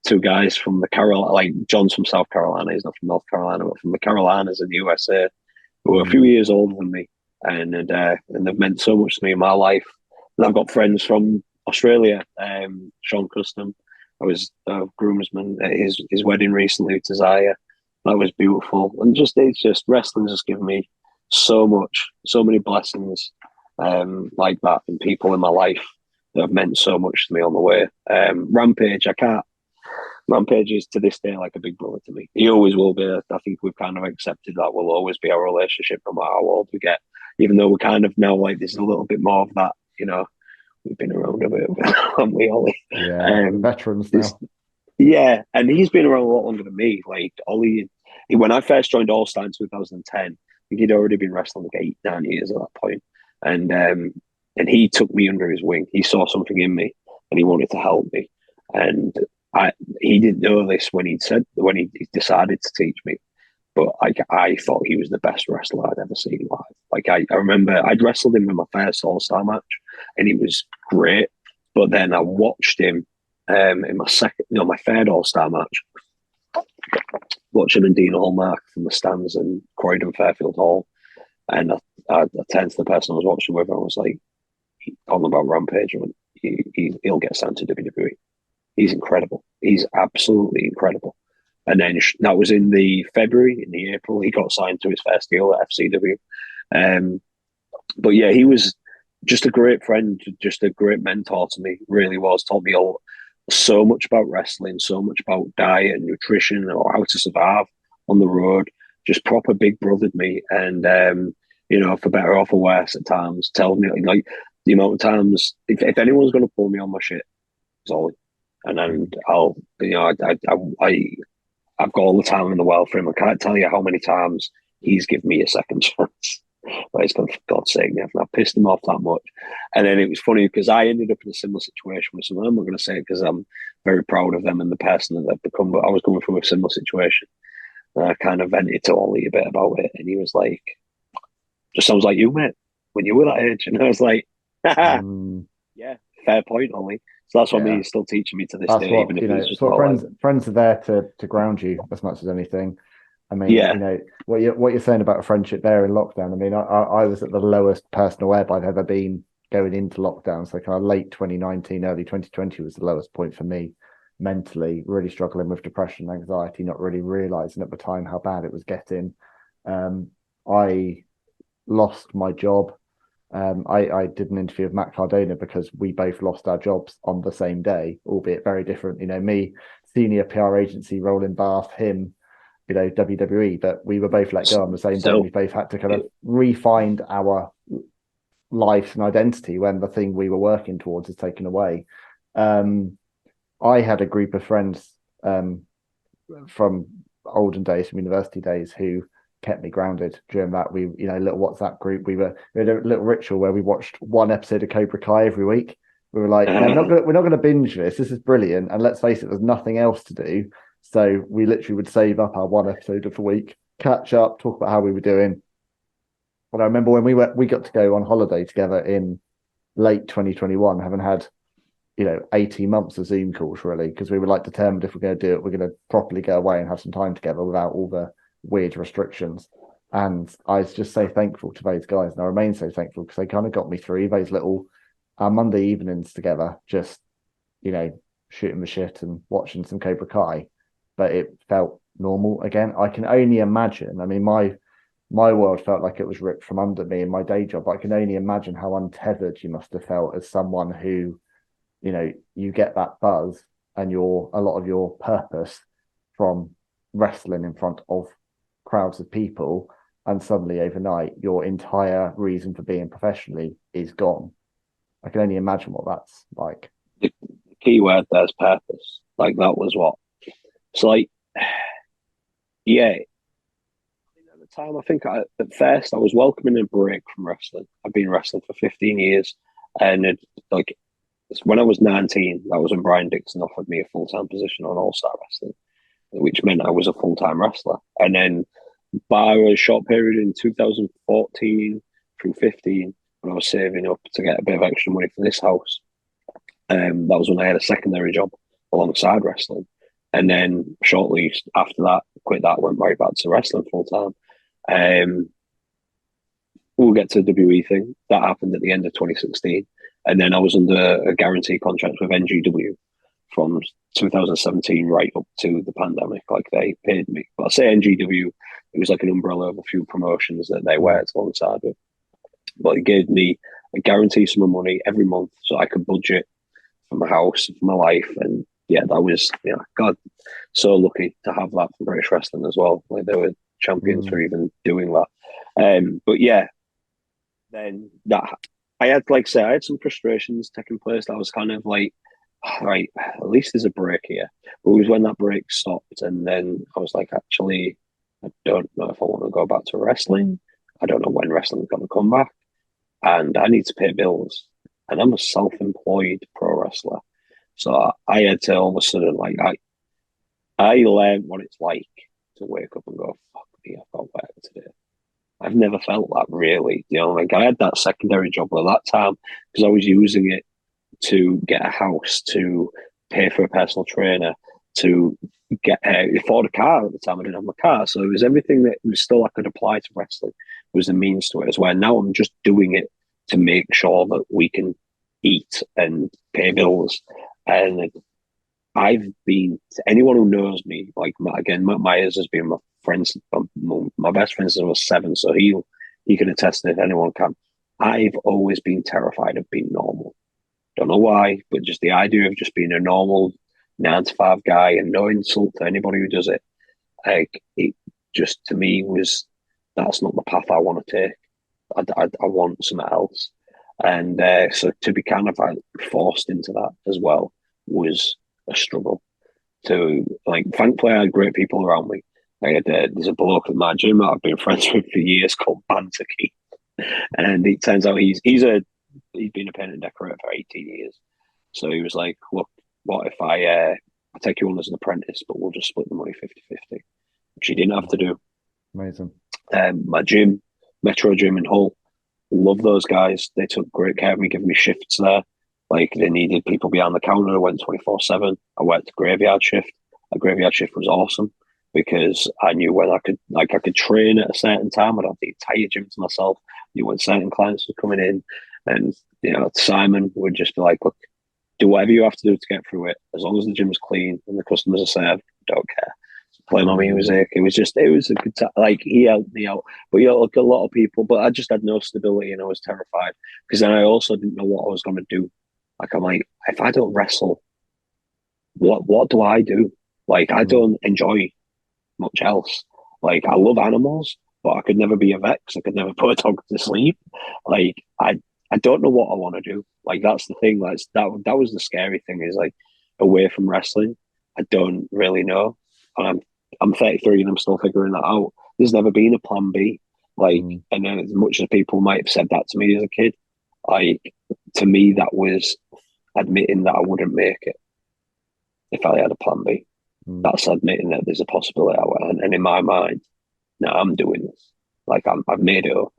B: two guys from the Carolina, like John's from South Carolina, he's not from North Carolina, but from the Carolinas in the USA, who are a few years older than me, and they've meant so much to me in my life. And I've got friends from Australia, Sean Custom. I was a groomsman at his wedding recently to Zaya. That was beautiful, and it's just wrestling's just given me so much, so many blessings like that, and people in my life that have meant so much to me on the way. Rampage is to this day like a big brother to me. He always will be. I think we've kind of accepted that will always be our relationship no matter how old we get. Even though we're kind of now like there's a little bit more of that, we've been around a bit, haven't we, Ollie?
C: Yeah, veterans now.
B: Yeah, and he's been around a lot longer than me. Like Ollie, when I first joined All Star in 2010, I think he'd already been wrestling like 8-9 years at that point. And he took me under his wing. He saw something in me, and he wanted to help me. And he didn't know this when he decided to teach me, but I thought he was the best wrestler I'd ever seen live. Like I remember I'd wrestled him in my first All Star match, and he was great. But then I watched him in my third All Star match. Watch him and Dean Hallmark from the stands in Croydon Fairfield Hall, and I turned to the person I was watching with, and I was like, "On about Rampage, and he'll get signed to WWE. He's incredible. He's absolutely incredible." And then that was in the February. In the April, he got signed to his first deal at FCW. But yeah, he was just a great friend, just a great mentor to me. Really was. Taught me so much about wrestling, so much about diet and nutrition, or how to survive on the road. Just proper big brothered me, and for better or for worse at times, telling me like the amount of times if anyone's going to pull me on my shit, it's Ollie. And then I've got all the time in the world for him. I can't tell you how many times he's given me a second chance. But he's gone, for God's sake, I've pissed him off that much. And then it was funny because I ended up in a similar situation with someone. I'm not going to say it because I'm very proud of them and the person that they've become, but I was going through a similar situation. And I kind of vented to Ollie a bit about it. And he was like, just sounds like you, mate, when you were that age. And I was like, yeah, fair point, Ollie. So that's what he's still teaching me to this day. Even if he's just
C: friends are there to ground you as much as anything. I mean, what you're saying about a friendship there in lockdown. I mean, I was at the lowest personal ebb I've ever been going into lockdown. So kind of late 2019, early 2020 was the lowest point for me mentally, really struggling with depression, anxiety, not really realizing at the time how bad it was getting. I lost my job. I did an interview with Matt Cardona because we both lost our jobs on the same day, albeit very different. Me, senior PR agency role in Bath, him, WWE, but we were both let go on the same day. We both had to kind of re-find our lives and identity when the thing we were working towards is taken away. I had a group of friends from olden days, from university days, who kept me grounded during that. We, a little WhatsApp group. We had a little ritual where we watched one episode of Cobra Kai every week. We were like, no, we're not going to binge this. This is brilliant. And let's face it, there's nothing else to do. So we literally would save up our one episode of the week, catch up, talk about how we were doing. And I remember when we got to go on holiday together in late 2021, having had 18 months of Zoom calls, really, because we were like determined if we're going to do it, we're going to properly go away and have some time together without all the weird restrictions. And I was just so thankful to those guys, and I remain so thankful because they kind of got me through those little Monday evenings together, just shooting the shit and watching some Cobra Kai. But it felt normal again. I can only imagine. I mean, my world felt like it was ripped from under me in my day job. I can only imagine how untethered you must have felt as someone who, you get that buzz and a lot of your purpose from wrestling in front of crowds of people, and suddenly overnight your entire reason for being professionally is gone. I can only imagine what that's like.
B: The key word there's purpose. Like that was what. It's like, yeah. At the time, I think at first I was welcoming a break from wrestling. I've been wrestling for 15 years, and like when I was 19, that was when Brian Dixon offered me a full-time position on All Star Wrestling, which meant I was a full-time wrestler. And then by a short period in 2014 through 15, when I was saving up to get a bit of extra money for this house, that was when I had a secondary job alongside wrestling. And then shortly after that, quit that, went right back to wrestling full time. We'll get to the WWE thing. That happened at the end of 2016. And then I was under a guarantee contract with NGW from 2017 right up to the pandemic. Like they paid me. But I say NGW, it was like an umbrella of a few promotions that they worked alongside with. But it gave me a guarantee sum of money every month so I could budget for my house, for my life. And yeah, that was, God, so lucky to have that for British wrestling as well. Like they were champions for even doing that. But yeah, then that I had, like I say, I had some frustrations taking place. That was kind of like, right, at least there's a break here. But it was when that break stopped, and then I was like, actually, I don't know if I want to go back to wrestling. I don't know when wrestling's going to come back, and I need to pay bills. And I'm a self-employed pro wrestler, so I had to all of a sudden, like, I learned what it's like to wake up and go, fuck me, I've got work today. I've never felt that really. Like I had that secondary job at that time because I was using it to get a house, to pay for a personal trainer, to afford a car. At the time I didn't have my car, so it was everything that was still I could apply to wrestling was the means to it as well. Now I'm just doing it to make sure that we can eat and pay bills. And I've been, to anyone who knows me, like again, Myers has been my friends, my best friend since I was 7, so he can attest if anyone can. I've always been terrified of being normal. Don't know why, but just the idea of just being a normal 9 to 5 guy and no insult to anybody who does it, like it just to me was that's not the path I want to take. I want something else, and so to be kind of like forced into that as well was a struggle. To like, thankfully, I had great people around me. There's a bloke at my gym that I've been friends with for years called Banter Keith, and it turns out he's been a painter and decorator for 18 years. So he was like, look, what if I take you on as an apprentice, but we'll just split the money 50-50, which he didn't have to do.
C: Amazing.
B: My gym, Metro Gym in Hull, love those guys. They took great care of me, giving me shifts there. Like they needed people behind the counter. I went 24/7. I worked a graveyard shift. A graveyard shift was awesome because I knew when I could train at a certain time. I'd have the entire gym to myself. I knew when certain clients were coming in, and Simon would just be like, "Look, do whatever you have to do to get through it. As long as the gym's clean and the customers are served, I don't care." So play my music. It was a good time. Like he helped me out, but like a lot of people. But I just had no stability and I was terrified because then I also didn't know what I was going to do. Like I'm like, if I don't wrestle, what do I do? Like I don't enjoy much else. Like I love animals, but I could never be a vet because I could never put a dog to sleep. Like I don't know what I want to do. Like that's the thing. Like that was the scary thing is like away from wrestling, I don't really know. And I'm 33 and I'm still figuring that out. There's never been a plan B. Like, and then as much as people might have said that to me as a kid, like to me that was admitting that I wouldn't make it if I had a plan B. That's admitting that there's a possibility. And in my mind, no, I'm doing this. Like I've made it up.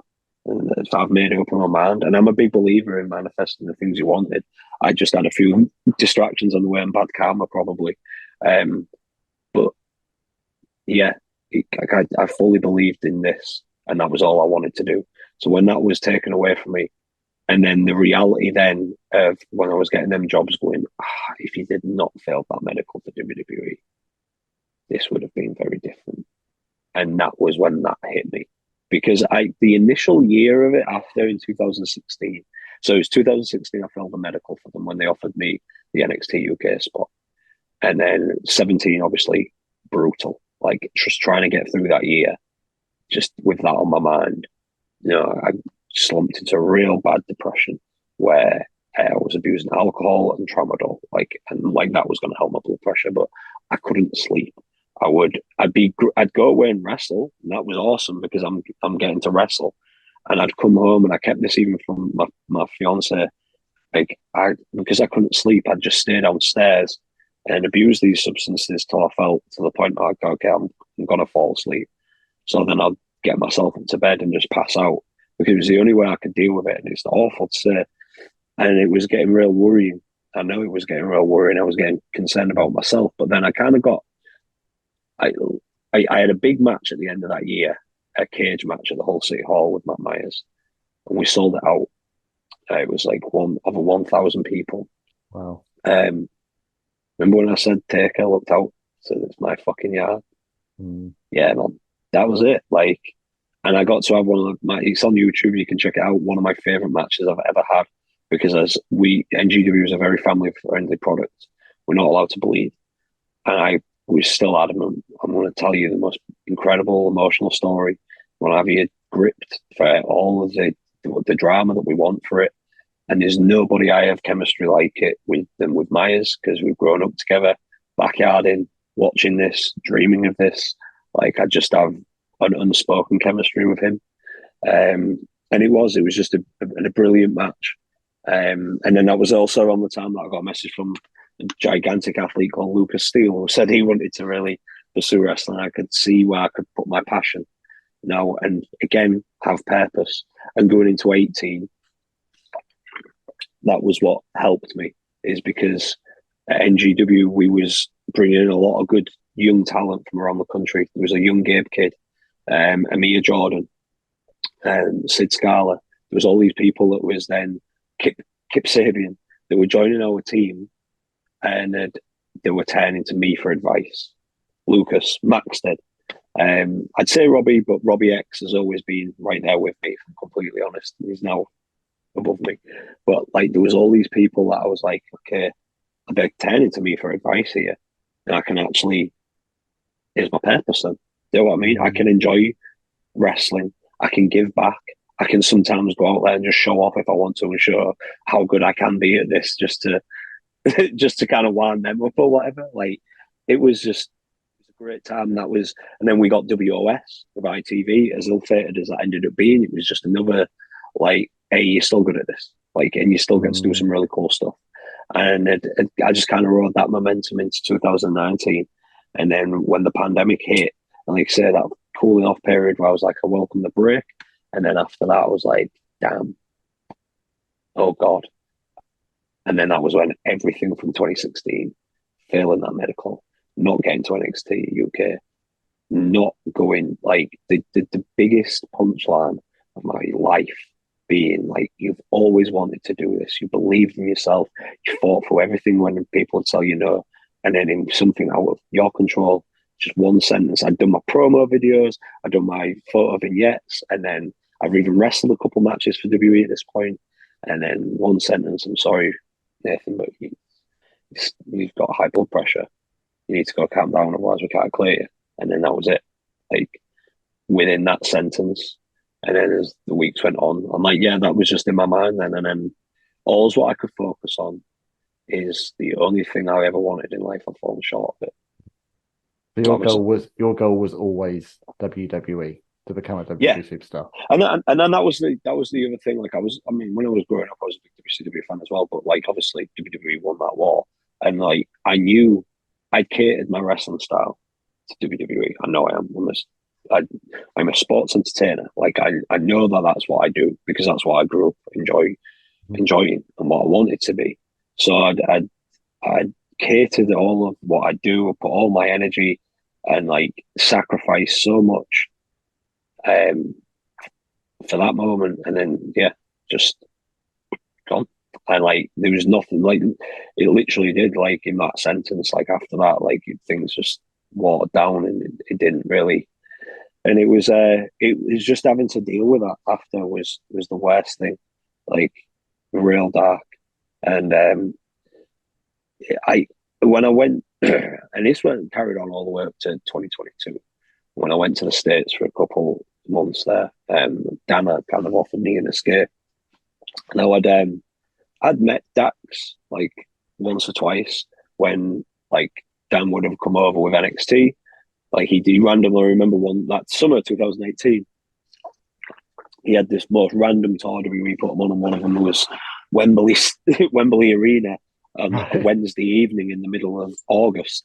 B: And I've made it up in my mind. And I'm a big believer in manifesting the things you wanted. I just had a few distractions on the way and bad karma probably. But yeah, I fully believed in this and that was all I wanted to do. So when that was taken away from me, and then the reality then of when I was getting them jobs going, if you did not fail that medical for WWE, this would have been very different. And that was when that hit me. Because the initial year of it after in 2016, so it was 2016 I failed the medical for them when they offered me the NXT UK spot. And then 17, obviously, brutal. like just trying to get through that year, just with that on my mind, I slumped into a real bad depression where I was abusing alcohol and tramadol, and that was going to help my blood pressure, but I couldn't sleep. I'd go away and wrestle, and that was awesome because I'm getting to wrestle, and I'd come home, and I kept this even from my fiance, because I couldn't sleep, I'd just stay downstairs and abuse these substances till I felt to the point where I'd go, okay, I'm gonna fall asleep. So then I'd get myself into bed and just pass out because it was the only way I could deal with it, and it's awful to say. And it was getting real worrying. I know it was getting real worrying. I was getting concerned about myself, but then I kind of I had a big match at the end of that year, a cage match at the Hull City Hall with Matt Myers, and we sold it out. It was like over 1,000 people.
C: Wow.
B: Remember when I said take? I looked out, said it's my fucking yard. Yeah, man, that was it. And I got to have one of it's on YouTube. You can check it out. One of my favorite matches I've ever had because NGW is a very family friendly product. We're not allowed to bleed, and I was still adamant. I'm going to tell you the most incredible emotional story. I want to have you gripped for all of the drama that we want for it. And there's nobody I have chemistry like it with Myers because we've grown up together, backyarding, watching this, dreaming of this. I just have an unspoken chemistry with him. And it was just a brilliant match. And then that was also around the time that I got a message from a gigantic athlete called Lucas Steele who said he wanted to really pursue wrestling. I could see where I could put my passion now and again have purpose. And going into 18, that was what helped me, is because at NGW we was bringing in a lot of good young talent from around the country. There was a young Gabe kid, Amir Jordan, Sid Scala. There was all these people that was then Kip Sabian that were joining our team, and they were turning to me for advice. Lucas, Max did. I'd say Robbie, but Robbie X has always been right there with me, if I'm completely honest. He's now above me. But there was all these people that I was like, okay, they're turning to me for advice here. And I can actually, here's my purpose then. You know what I mean? I can enjoy wrestling. I can give back. I can sometimes go out there and just show off if I want to and show how good I can be at this just to kind of wind them up or whatever. It was a great time. And then we got WOS with ITV, as ill-fated as that ended up being. It was just another, hey, you're still good at this, and you still get to do some really cool stuff. And I just kind of rode that momentum into 2019. And then when the pandemic hit, and like I say, that cooling off period where I was like, I welcome the break. And then after that, I was like, damn, oh God. And then that was when everything from 2016, failing that medical, not getting to NXT UK, not going, the biggest punchline of my life being you've always wanted to do this, you believed in yourself, you fought for everything when people would tell you no, and then in something out of your control, just one sentence. I'd done my promo videos, I'd done my photo vignettes, and then I've even wrestled a couple matches for WWE at this point, and then one sentence, I'm sorry, Nathan, but you've got high blood pressure, you need to go calm down, otherwise we can't clear you. And then that was it. Within that sentence. And then as the weeks went on, I'm like, yeah, that was just in my mind then. And then all's what I could focus on is the only thing I ever wanted in life. I've fallen short of it.
C: Your goal was always WWE, to become a WWE superstar.
B: And then that was the other thing. When I was growing up, I was a big WCW fan as well. But obviously WWE won that war, and I knew I'd catered my wrestling style to WWE. I know I am. I'm a sports entertainer. I know that's what I do because that's what I grew up enjoying and what I wanted to be. So I'd catered all of what I do. I put all my energy and sacrifice so much for that moment, and then just gone. And there was nothing. It literally did. In that sentence, after that, things just watered down, and it didn't really. And it was just having to deal with that after was the worst thing, real dark. And when I went And this went carried on all the way up to 2022 when I went to the States for a couple months there. Dan had kind of offered me an escape. Now I'd met Dax like once or twice when like Dan would have come over with NXT. Like he did randomly remember one that summer 2018. He had this most random tour WWE put him on, and one of them was Wembley Wembley Arena on a Wednesday evening in the middle of August.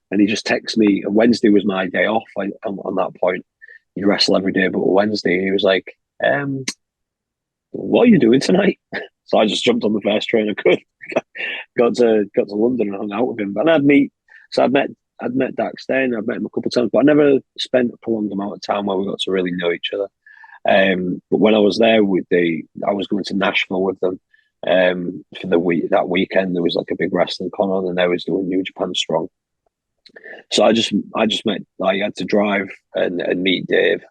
B: And he just texted me. Wednesday was my day off. On that point, he'd wrestle every day, but Wednesday he was like, "What are you doing tonight?" So I just jumped on the first train I could, got to London and hung out with him. But I'd met Dax then. I'd met him a couple of times, but I never spent a prolonged amount of time where we got to really know each other. But when I was there I was going to Nashville with them for that weekend. There was like a big wrestling con on, and they was doing New Japan Strong. So I just met. I had to drive and meet Dave,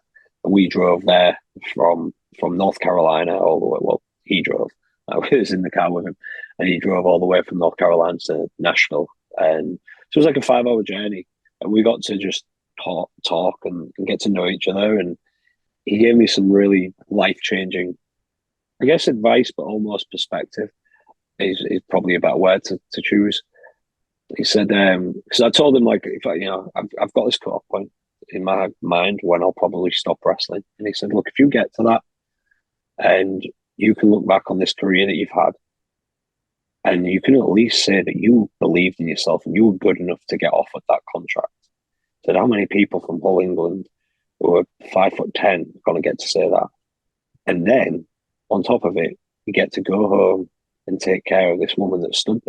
B: and we drove there from North Carolina all the way. Well, he drove. I was in the car with him, and he drove all the way from North Carolina to Nashville, and so it was like a 5-hour journey, and we got to just talk and get to know each other, and he gave me some really life-changing, I guess, advice, but almost perspective is probably a better word to choose. He said, because I told him, like, if I've got this cut-off point in my mind when I'll probably stop wrestling. And he said, look, if you get to that and you can look back on this career that you've had and you can at least say that you believed in yourself and you were good enough to get offered that contract. Said, how many people from whole England who are 5'10" are going to get to say that? And then on top of it, you get to go home and take care of this woman that stood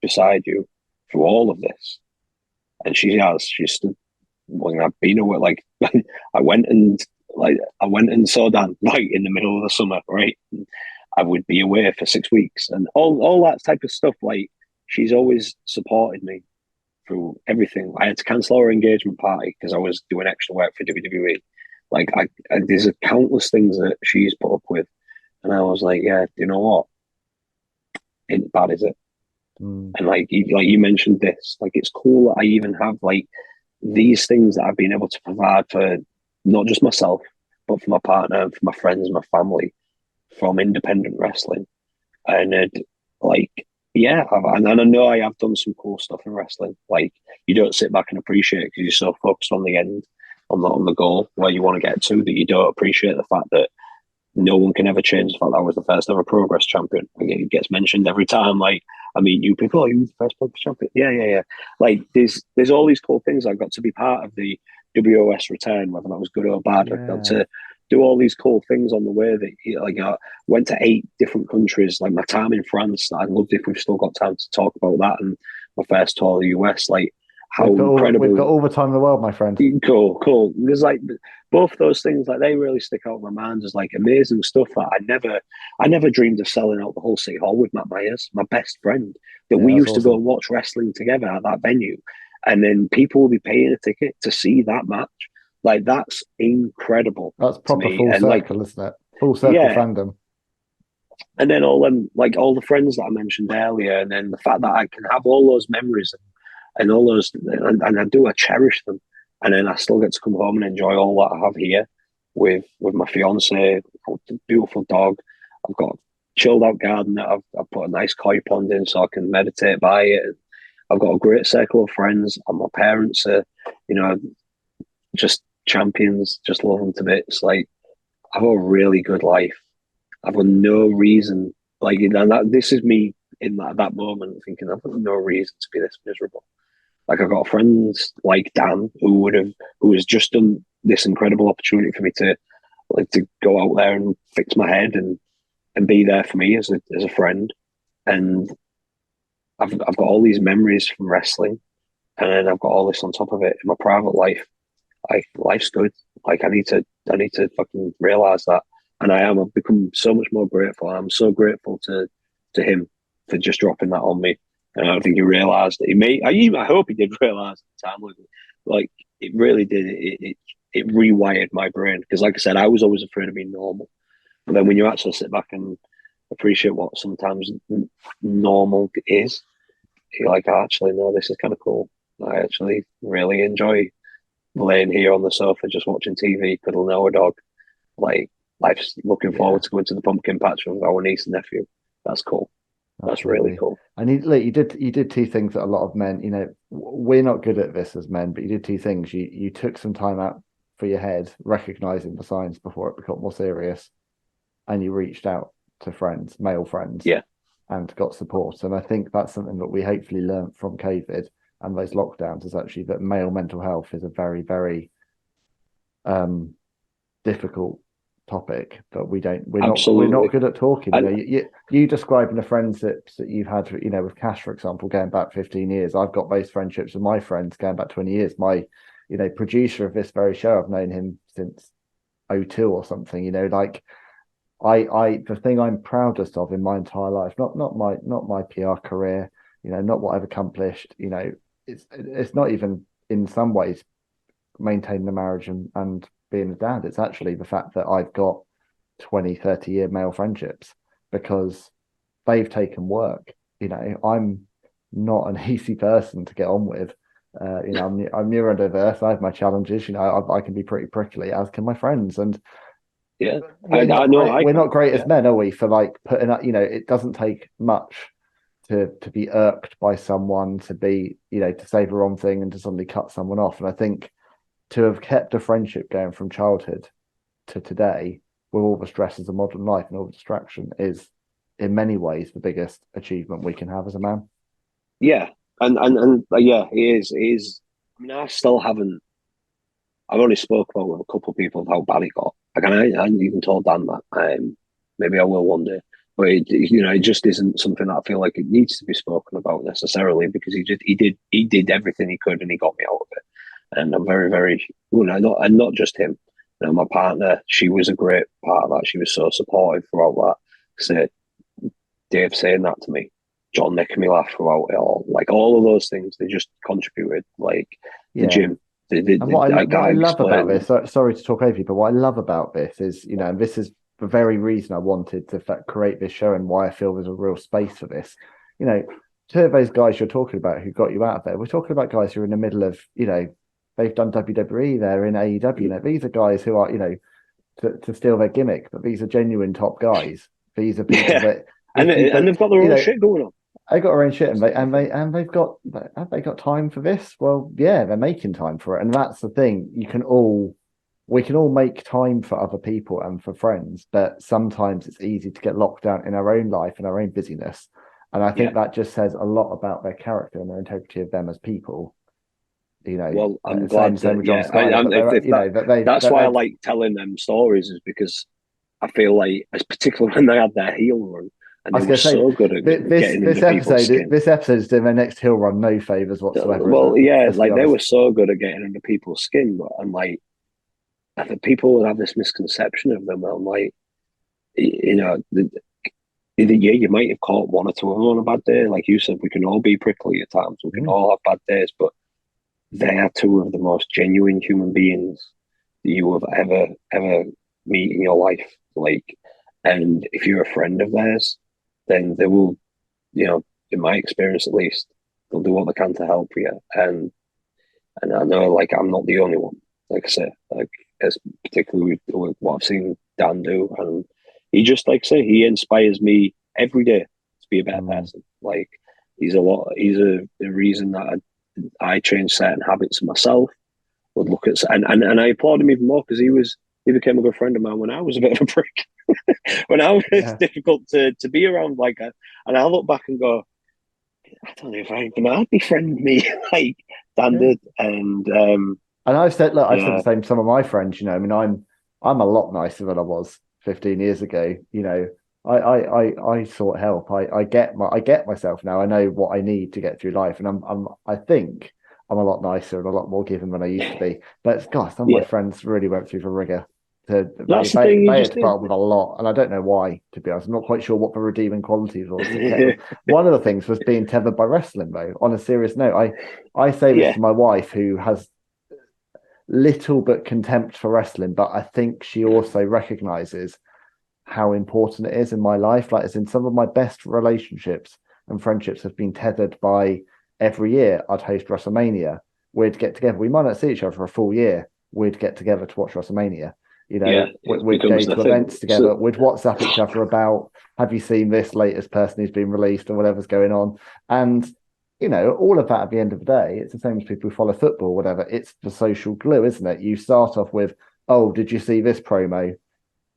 B: beside you through all of this. And she stood, when I've been away, like, I went and saw Dan, like, in the middle of the summer, right? And I would be away for 6 weeks and all that type of stuff. Like, she's always supported me through everything. I had to cancel our engagement party because I was doing extra work for WWE. Like, there's countless things that she's put up with. And I was like, yeah, you know what? Ain't bad, is it? And like you mentioned this, like, it's cool that I even have like these things that I've been able to provide for not just myself, but for my partner, for my friends, my family, from independent wrestling. And and I know I have done some cool stuff in wrestling. Like, you don't sit back and appreciate it because you're so focused on the end, on the goal where you want to get to, that you don't appreciate the fact that no one can ever change the fact that I was the first ever Progress champion. Like, it gets mentioned every time. Like, I mean, you people, are you the first Progress champion? Yeah. Like, there's all these cool things. I got to be part of the WOS return, whether that was good or bad. I got to do all these cool things on the way that, like, I went to 8 different countries. Like, my time in France, I'd love if we've still got time to talk about that. And my first tour of the US, like, how incredible.
C: We've got all the time in the world, my friend.
B: Cool. There's like both those things, like, they really stick out in my mind as like amazing stuff that I never dreamed of selling out the whole City Hall with Matt Myers, my best friend, that we used to go and watch wrestling together at that venue. And then people will be paying a ticket to see that match. Like, that's incredible.
C: That's proper full circle, like, isn't it? Full circle fandom.
B: And then all the friends that I mentioned earlier, and then the fact that I can have all those memories and all those, and I cherish them. And then I still get to come home and enjoy all that I have here with my fiance, beautiful dog. I've got a chilled out garden that I've put a nice koi pond in so I can meditate by it. I've got a great circle of friends, and my parents are, just champions, just love them to bits. Like, I have a really good life. I've got no reason, like, and this is me in that moment thinking, I've got no reason to be this miserable. Like, I've got friends like Dan who has just done this incredible opportunity for me to go out there and fix my head and be there for me as a friend. And I've got all these memories from wrestling, and then I've got all this on top of it in my private life. Like, life's good. Like, I need to fucking realize that, and I've become so much more grateful. I'm so grateful to him for just dropping that on me. And I don't think he realised that I hope he did realise at the time. Like, it really did. It rewired my brain, because, like I said, I was always afraid of being normal. And then when you actually sit back and appreciate what sometimes normal is, you're like, actually, no, this is kind of cool. I actually really enjoy laying here on the sofa, just watching TV, cuddling our dog. Like, life's looking
C: Yeah,
B: forward to going to the pumpkin patch with our niece and nephew. That's cool. That's really
C: absolutely.
B: cool.
C: And you did two things that a lot of men, we're not good at this as men, but you did two things. You took some time out for your head, recognizing the signs before it became more serious, and you reached out to friends, male friends,
B: Yeah,
C: and got support. And I think that's something that we hopefully learned from COVID and those lockdowns, is actually that male mental health is a very, very um, difficult topic, but we're not
B: absolutely.
C: good at talking.
B: And
C: You describing the friendships that you've had, with Cash, for example, going back 15 years. I've got those friendships with my friends going back 20 years. My, producer of this very show, I've known him since '02 or something. Like the thing I'm proudest of in my entire life, not my PR career, not what I've accomplished, it's not even in some ways maintaining the marriage and being a dad. It's actually the fact that I've got 20, 30-year male friendships, because they've taken work. I'm not an easy person to get on with. I'm neurodiverse. I have my challenges. I can be pretty prickly, as can my friends. And
B: yeah,
C: we're
B: I
C: not
B: know
C: great.
B: I
C: We're
B: can.
C: not great as
B: Yeah,
C: men, are we? For like putting up, it doesn't take much to be irked by someone, to be, to say the wrong thing and to suddenly cut someone off. And I think to have kept a friendship going from childhood to today, with all the stresses of modern life and all the distraction, is in many ways the biggest achievement we can have as a man.
B: yeah, and yeah, it is. It is. I mean, I still haven't. I've only spoke about with a couple of people of how bad it got. Like, and I hadn't even told Dan that. Maybe I will one day. But it just isn't something that I feel like it needs to be spoken about necessarily, because he did everything he could and he got me out of it. And I'm very, very, not just him. My partner, she was a great part of that. She was so supportive throughout that. So Dave saying that to me, John making me laugh throughout it all, like all of those things, they just contributed. Like the
C: Yeah.
B: gym,
C: And what I
B: I
C: love about
B: explained.
C: this, sorry to talk over you, but what I love about this is, and this is the very reason I wanted to create this show, and why I feel there's a real space for this. Two of those guys you're talking about who got you out of there, we're talking about guys who are in the middle of, they've done WWE, they're in AEW. These are guys who are, to steal their gimmick, but these are genuine top guys. These are people
B: Yeah,
C: that,
B: and
C: if you,
B: and
C: but
B: they've got their own shit going on.
C: they got their own shit, and they've got, have they got time for this? Well, yeah, they're making time for it, and that's the thing. We can all make time for other people and for friends, but sometimes it's easy to get locked down in our own life and our own busyness. And I think
B: Yeah,
C: that just says a lot about their character and their integrity of them as people.
B: well, I'm
C: Same
B: glad
C: same
B: that.
C: with John
B: Yeah,
C: Skyler, but they're,
B: if that, that's why I
C: they've,
B: like telling them stories, is because I feel like, it's particularly when they had their heel run and
C: I
B: they
C: was
B: were
C: going to say,
B: so good at
C: this
B: getting
C: this
B: under people's
C: episode
B: skin.
C: this episode is doing their next hill run no favors whatsoever, is
B: Well,
C: it?
B: yeah,
C: Let's be
B: like they
C: honest.
B: were so good at getting under people's skin, and like I think people would have this misconception of them. I'm like, yeah, you might have caught one or two of them on a bad day. Like you said, we can all be prickly at times. We can
C: Mm,
B: all have bad days, but they are two of the most genuine human beings that you have ever meet in your life. Like, and if you're a friend of theirs, then they will, in my experience at least, they'll do what they can to help you. And I know, like, I'm not the only one. Like I say, like, as particularly with what I've seen Dan do, and he just, like I say, he inspires me every day to be a better
C: mm.
B: person. Like, he's the reason that I changed certain habits myself. Would look at, and I applaud him even more, because he became a good friend of mine when I was a bit of a prick, when I was
C: Yeah.
B: difficult to be around. Like, and I look back and go, I don't know if I'd befriend me like Dan
C: Yeah.
B: did, and
C: And I've said, look, I've said the
B: yeah,
C: same to some of my friends. I mean, I'm a lot nicer than I was 15 years ago. I sought help. I get myself now. I know what I need to get through life, and I think I'm a lot nicer and a lot more giving than I used to be. But gosh, some of my
B: yeah,
C: friends really went through the rigor. They
B: that's the
C: they
B: thing. You
C: they had
B: just
C: to put
B: did.
C: up with a lot, and I don't know why. To be honest, I'm not quite sure what the redeeming qualities was that kept them. One of the things was being tethered by wrestling, though. On a serious note, I say this
B: Yeah,
C: to my wife, who has little but contempt for wrestling, but I think she also recognizes how important it is in my life. Like, as in, some of my best relationships and friendships have been tethered by every year I'd host WrestleMania. We'd get together. We might not see each other for a full year. We'd get together to watch WrestleMania. You know, we'd go to events together. We'd WhatsApp each other about, have you seen this latest person who's been released or whatever's going on? And, you know, all of that at the end of the day, it's the same as people who follow football, or whatever. It's the social glue, isn't it? You start off with, oh, did you see this promo?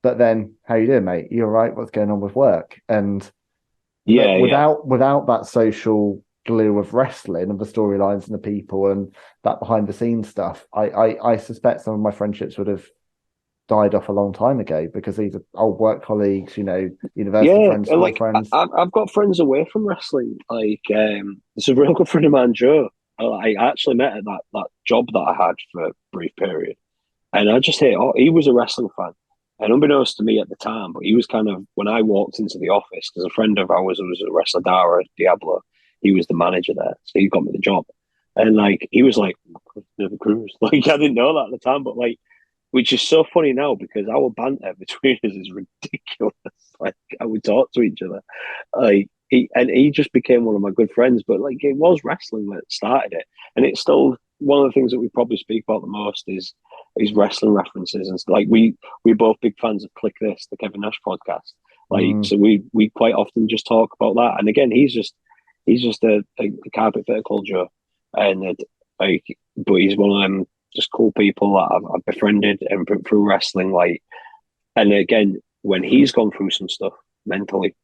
C: But then, how you doing, mate? You all right? What's going on with work? And without that social glue of wrestling and the storylines and the people and that behind the scenes stuff, I suspect some of my friendships would have died off a long time ago, because these are old work colleagues, you know, university friends, school friends.
B: I've got friends away from wrestling. Like, there's a real good friend of mine, Joe. I actually met at that job that I had for a brief period, and I just he was a wrestling fan, and unbeknownst to me at the time, but he was kind of, when I walked into the office, because a friend of ours who was a wrestler, Dara Diablo, he was the manager there, so he got me the job, and like he was like, Nathan Cruz, like I didn't know that at the time, but like. Which is so funny now, because our banter between us is ridiculous. Like, how we talk to each other. Like, he just became one of my good friends. But like, it was wrestling that started it, and it's still one of the things that we probably speak about the most is wrestling references. And like, we're both big fans of Click This, the Kevin Nash podcast. Like, so we quite often just talk about that. And again, he's just a carpet fitter called Joe, and but he's one of them just cool people that I've befriended and through wrestling. Like, and again, when he's gone through some stuff mentally,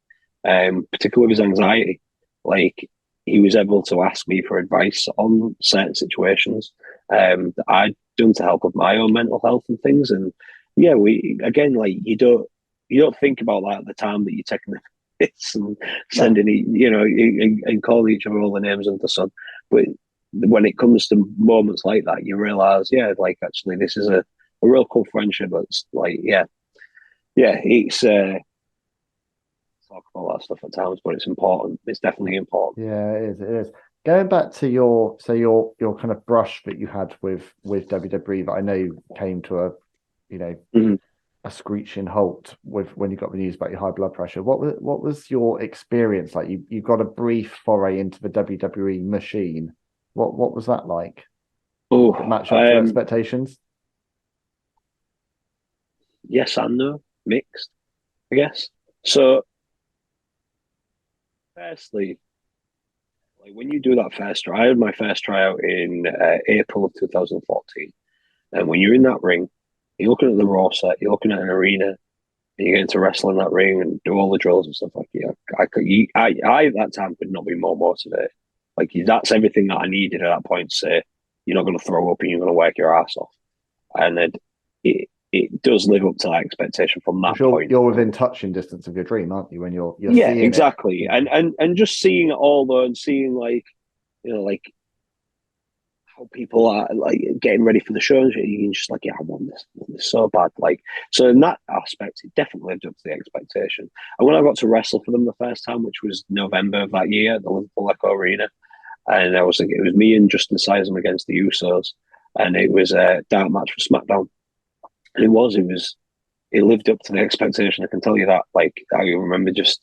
B: particularly with his anxiety, like, he was able to ask me for advice on certain situations that I'd done to help with my own mental health and things. And yeah, we again, like, you don't think about that at the time that you're taking the hits and sending, you know, and calling each other all the names under the sun, but when it comes to moments like that, you realize, like, actually, this is a real cool friendship. It's like, it's talk about that stuff at times, but it's important. It's definitely important.
C: Yeah, it is. Going back to your kind of brush that you had with WWE, that I know came to a screeching halt when you got the news about your high blood pressure. What was your experience like? You got a brief foray into the WWE machine. What was that like?
B: Oh,
C: match up to expectations?
B: Yes and no, mixed, I guess. So, firstly, like, when you do that first try, I had my first tryout in April of 2014, and when you're in that ring, you're looking at the Raw set, you're looking at an arena, and you're getting to wrestle in that ring and do all the drills and stuff like that. I at that time could not be more motivated. Like, that's everything that I needed at that point to say, you're not going to throw up and you're going to work your ass off. And then it does live up to that expectation from that point.
C: You're within touching distance of your dream, aren't you? When you're
B: seeing exactly. It. And just seeing it all, though, and seeing, like, you know, like, how people are, like, getting ready for the shows, you can just, like, I want this so bad. Like, so in that aspect, it definitely lived up to the expectation. And when I got to wrestle for them the first time, which was November of that year at the Liverpool Echo Arena, and it was me and Justin Sizem against the Usos, and it was a dark match for SmackDown. And it lived up to the expectation. I can tell you that. Like, I remember just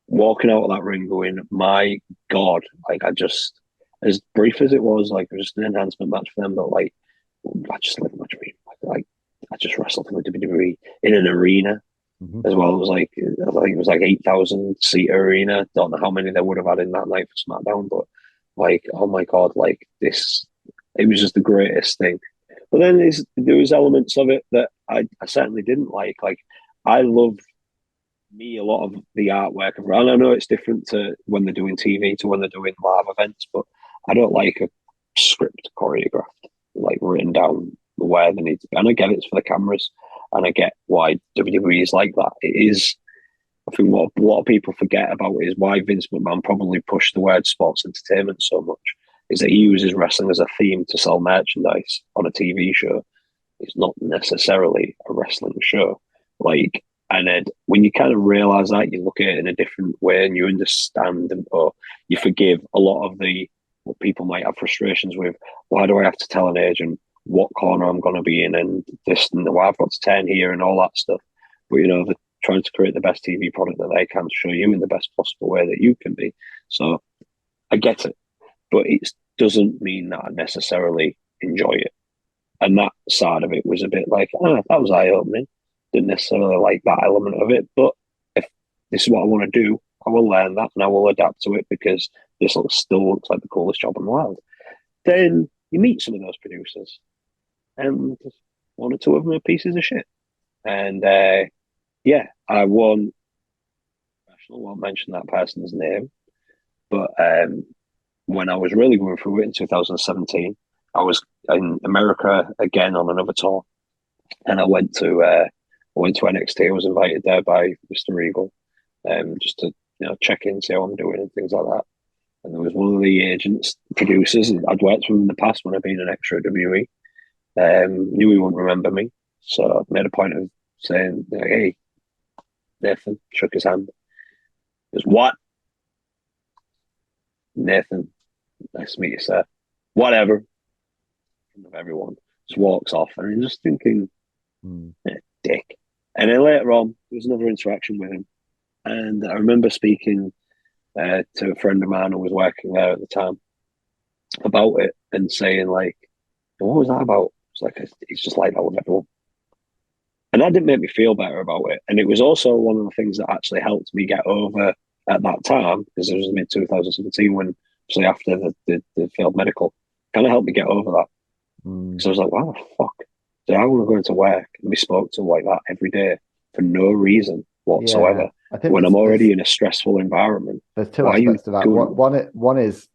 B: walking out of that ring going, my God, like, as brief as it was, like, it was just an enhancement match for them, but like, I just lived my dream. Like, I just wrestled for the WWE in an arena as well. It was like, I think it was like 8,000 seat arena. Don't know how many they would have had in that night for SmackDown, but like, oh my God, like, it was just the greatest thing. But then there was elements of it that I certainly didn't like. Like, I love a lot of the artwork, and I know it's different to when they're doing TV to when they're doing live events, but I don't like a script choreographed, like, written down where they need to be. And I get it's for the cameras, and I get why WWE is like that. It is, I think, what a lot of people forget about is why Vince McMahon probably pushed the word sports entertainment so much, is that he uses wrestling as a theme to sell merchandise on a TV show. It's not necessarily a wrestling show. Like, and then when you kind of realize that, you look at it in a different way, and you understand, or you forgive a lot of what people might have frustrations with. Why do I have to tell an agent what corner I'm going to be in, and this, and why I've got to turn here, and all that stuff? But, you know, they're trying to create the best TV product that they can to show you in the best possible way that you can be. So I get it. but it doesn't mean that I necessarily enjoy it. And that side of it was a bit like, that was eye-opening. Didn't necessarily like that element of it, but if this is what I want to do, I will learn that and I will adapt to it because this still looks like the coolest job in the world. Then you meet some of those producers, and one or two of them are pieces of shit. And I won't mention that person's name, but when I was really going through it in 2017, I was in America again on another tour, and I went to NXT. I was invited there by Mr. Regal, just to check in, see how I'm doing, and things like that. And there was one of the agents, producers, I'd worked with in the past when I'd been an extra at WWE. Knew he wouldn't remember me, so I made a point of saying, "Hey, Nathan," shook his hand. He goes, "What?" "Nathan, nice to meet you, sir." "Whatever." In front of everyone, just walks off, and I'm just thinking, dick. And then later on, there was another interaction with him, and I remember speaking to a friend of mine who was working there at the time about it and saying, like, "What was that about?" It's like, it's just like that with everyone. And that didn't make me feel better about it. And it was also one of the things that actually helped me get over at that time, because it was mid 2017 when, actually after the failed medical, kind of helped me get over that. So I was like, wow, fuck. So I want to go into work and be spoke to like that every day for no reason whatsoever.
C: I think
B: when I'm already in a stressful environment.
C: There's two aspects to that. One is,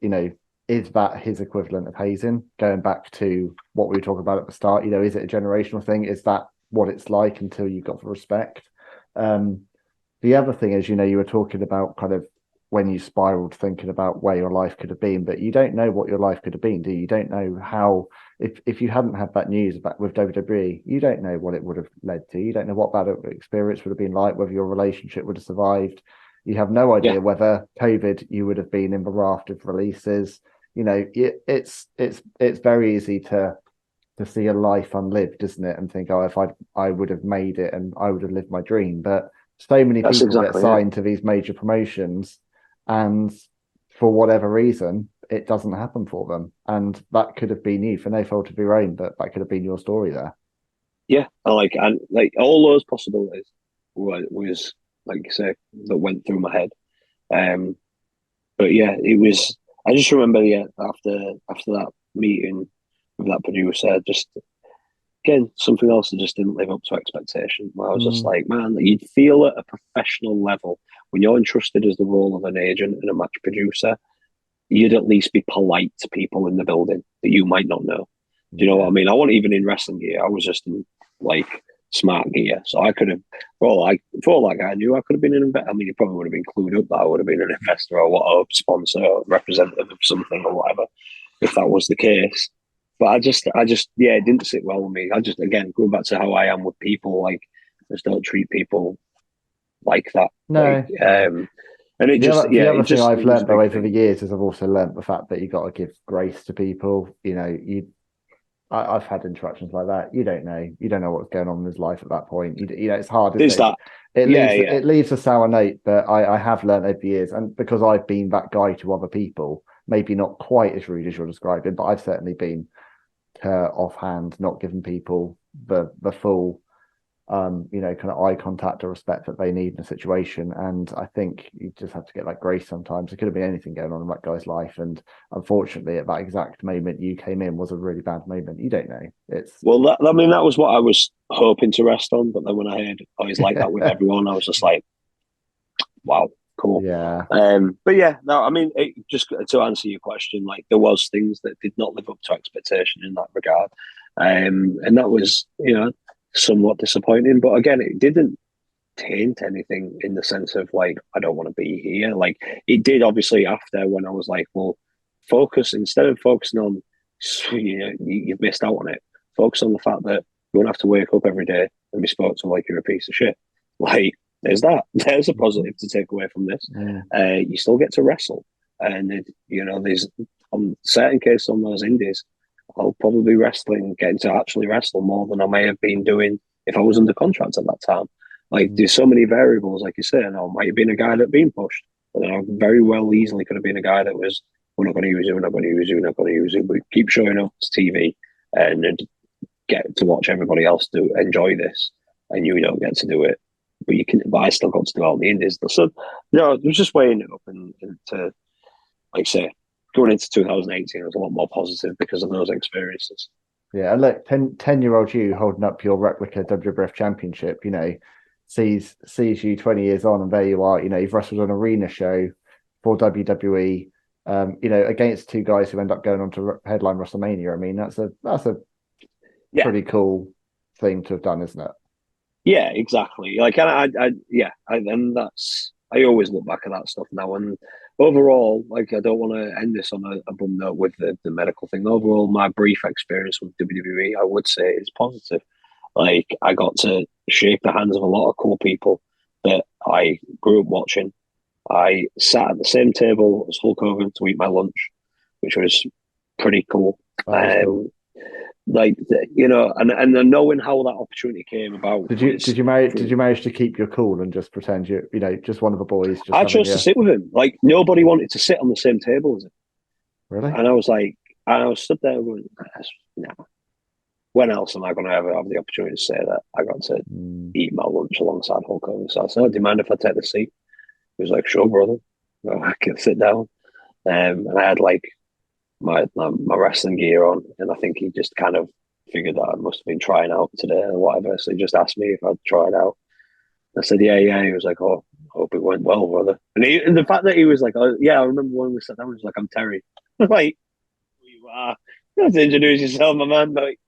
C: is that his equivalent of hazing? Going back to what we were talking about at the start, is it a generational thing? Is that what it's like until you got the respect? The other thing is, you were talking about kind of when you spiraled thinking about where your life could have been, but you don't know what your life could have been, do you? You don't know how, if you hadn't had that news about with WWE, you don't know what it would have led to. You don't know what that experience would have been like, whether your relationship would have survived. You have no idea whether COVID, you would have been in the raft of releases. It's very easy to see a life unlived, isn't it? And think, if I would have made it and I would have lived my dream. But so many people get signed to these major promotions, and for whatever reason, it doesn't happen for them. And that could have been you, for no fault of your own, but that could have been your story there.
B: Yeah, and all those possibilities was like you say, that went through my head. But yeah, it was. I just remember, after that meeting with that producer, just again something else that just didn't live up to expectation. Where I was just like, man, you'd feel at a professional level when you're entrusted as the role of an agent and a match producer, you'd at least be polite to people in the building that you might not know. Do you know what I mean? I wasn't even in wrestling gear. I was just in like smart gear. So I could have, for all that guy knew, I could have been in. I mean, he probably would have been clued up that I would have been an investor or a sponsor or representative of something or whatever, if that was the case. But I just, it didn't sit well with me. I just, again, going back to how I am with people, like, just don't treat people like that.
C: No.
B: And it just,
C: the other thing I've learned though over the years is I've also learned the fact that you got to give grace to people. I've had interactions like that. You don't know what's going on in his life at that point. It's hard. It leaves a sour note, but I have learned over the years, and because I've been that guy to other people, maybe not quite as rude as you're describing, but I've certainly been offhand, not giving people the full kind of eye contact or respect that they need in a situation. And I think you just have to get that grace sometimes. It could have been anything going on in that guy's life, and unfortunately at that exact moment you came in was a really bad moment. You don't know. That
B: was what I was hoping to rest on, but then when I heard he's like that with everyone, I was just like, wow, cool.
C: Yeah.
B: But yeah, no, I mean, just to answer your question, like there was things that did not live up to expectation in that regard, and that was somewhat disappointing. But again, it didn't taint anything in the sense of like I don't want to be here. Like it did obviously after, when I was like, well, focus, instead of focusing on you've missed out on it, focus on the fact that you won't have to wake up every day and be spoken to like you're a piece of shit. Like there's a positive to take away from this. You still get to wrestle, and there's on certain cases on those indies, I'll probably be getting to actually wrestle more than I may have been doing if I was under contract at that time. Like there's so many variables, like you say, and I might have been a guy that been pushed, but then I very well easily could have been a guy that was we're not going to use you, we're not going to use you, we're not going to use you. But keep showing up to TV and get to watch everybody else enjoy this, and you don't get to do it. But you can. But I still got to do all the indies. So it was just weighing it up, and to like say going into 2018 was a lot more positive because of those experiences.
C: Yeah, and look, 10-year-old you holding up your replica WWF Championship, sees you 20 years on, and there you are. You've wrestled an arena show for WWE. Against two guys who end up going on to headline WrestleMania. I mean, that's a pretty cool thing to have done, isn't it?
B: Yeah, exactly. Like, and that's, I always look back at that stuff now. And overall, like, I don't want to end this on a bum note with the medical thing. Overall, my brief experience with WWE, I would say, is positive. Like, I got to shake the hands of a lot of cool people that I grew up watching. I sat at the same table as Hulk Hogan to eat my lunch, which was pretty cool.
C: Cool.
B: Like, and then knowing how that opportunity came about.
C: Did you manage to keep your cool and just pretend you're just one of the boys?
B: I chose to sit with him. Like, nobody wanted to sit on the same table as him.
C: Really?
B: And I was stood there going, no. When else am I going to ever have the opportunity to say that I got to eat my lunch alongside Hulk Hogan? So I said, do you mind if I take the seat? He was like, sure, brother. Well, I can sit down. And I had like my wrestling gear on, and I think he just kind of figured that I must have been trying out today or whatever. So he just asked me if I'd try it out. I said, yeah. He was like, oh, hope it went well, brother. And the fact that he was like, oh, yeah, I remember when we sat down, he was like, I'm Terry. Like, you are. You have to introduce yourself, my man. Like,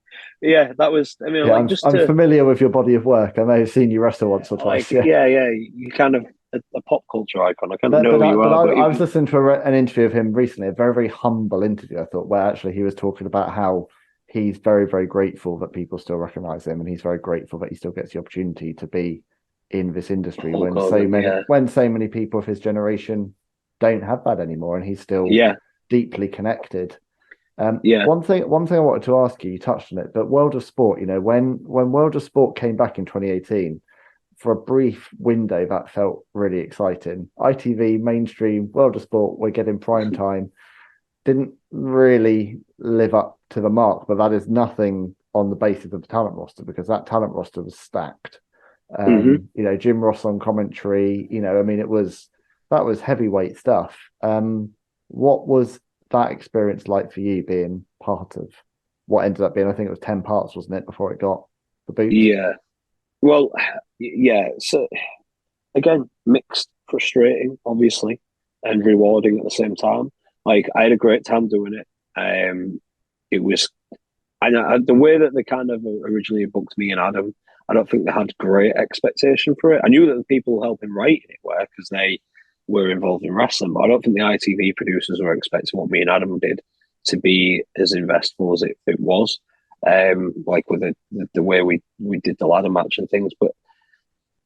B: yeah, that was, I mean,
C: I'm familiar with your body of work. I may have seen you wrestle once or twice.
B: Like, yeah, you kind of a pop culture icon. I kind of know who you are.
C: I was listening to an interview of him recently, a very, very humble interview, I thought, where actually he was talking about how he's very, very grateful that people still recognize him, and he's very grateful that he still gets the opportunity to be in this industry when so many people of his generation don't have that anymore, and he's still deeply connected. One thing I wanted to ask you touched on it, but World of Sport, when World of Sport came back in 2018, for a brief window, that felt really exciting. ITV, mainstream, World of Sport, we're getting prime time. Didn't really live up to the mark, but that is nothing on the basis of the talent roster, because that talent roster was stacked. Jim Ross on commentary, I mean, that was heavyweight stuff. What was that experience like for you, being part of what ended up being, I think it was 10 parts, wasn't it, before it got the boot?
B: Yeah. Well, yeah. So again, mixed, frustrating, obviously, and rewarding at the same time. Like, I had a great time doing it. It was, the way that they kind of originally booked me and Adam, I don't think they had great expectation for it. I knew that the people helping write it were, because they were involved in wrestling, but I don't think the ITV producers were expecting what me and Adam did to be as investful as it was. Like with the way we did the ladder match and things, but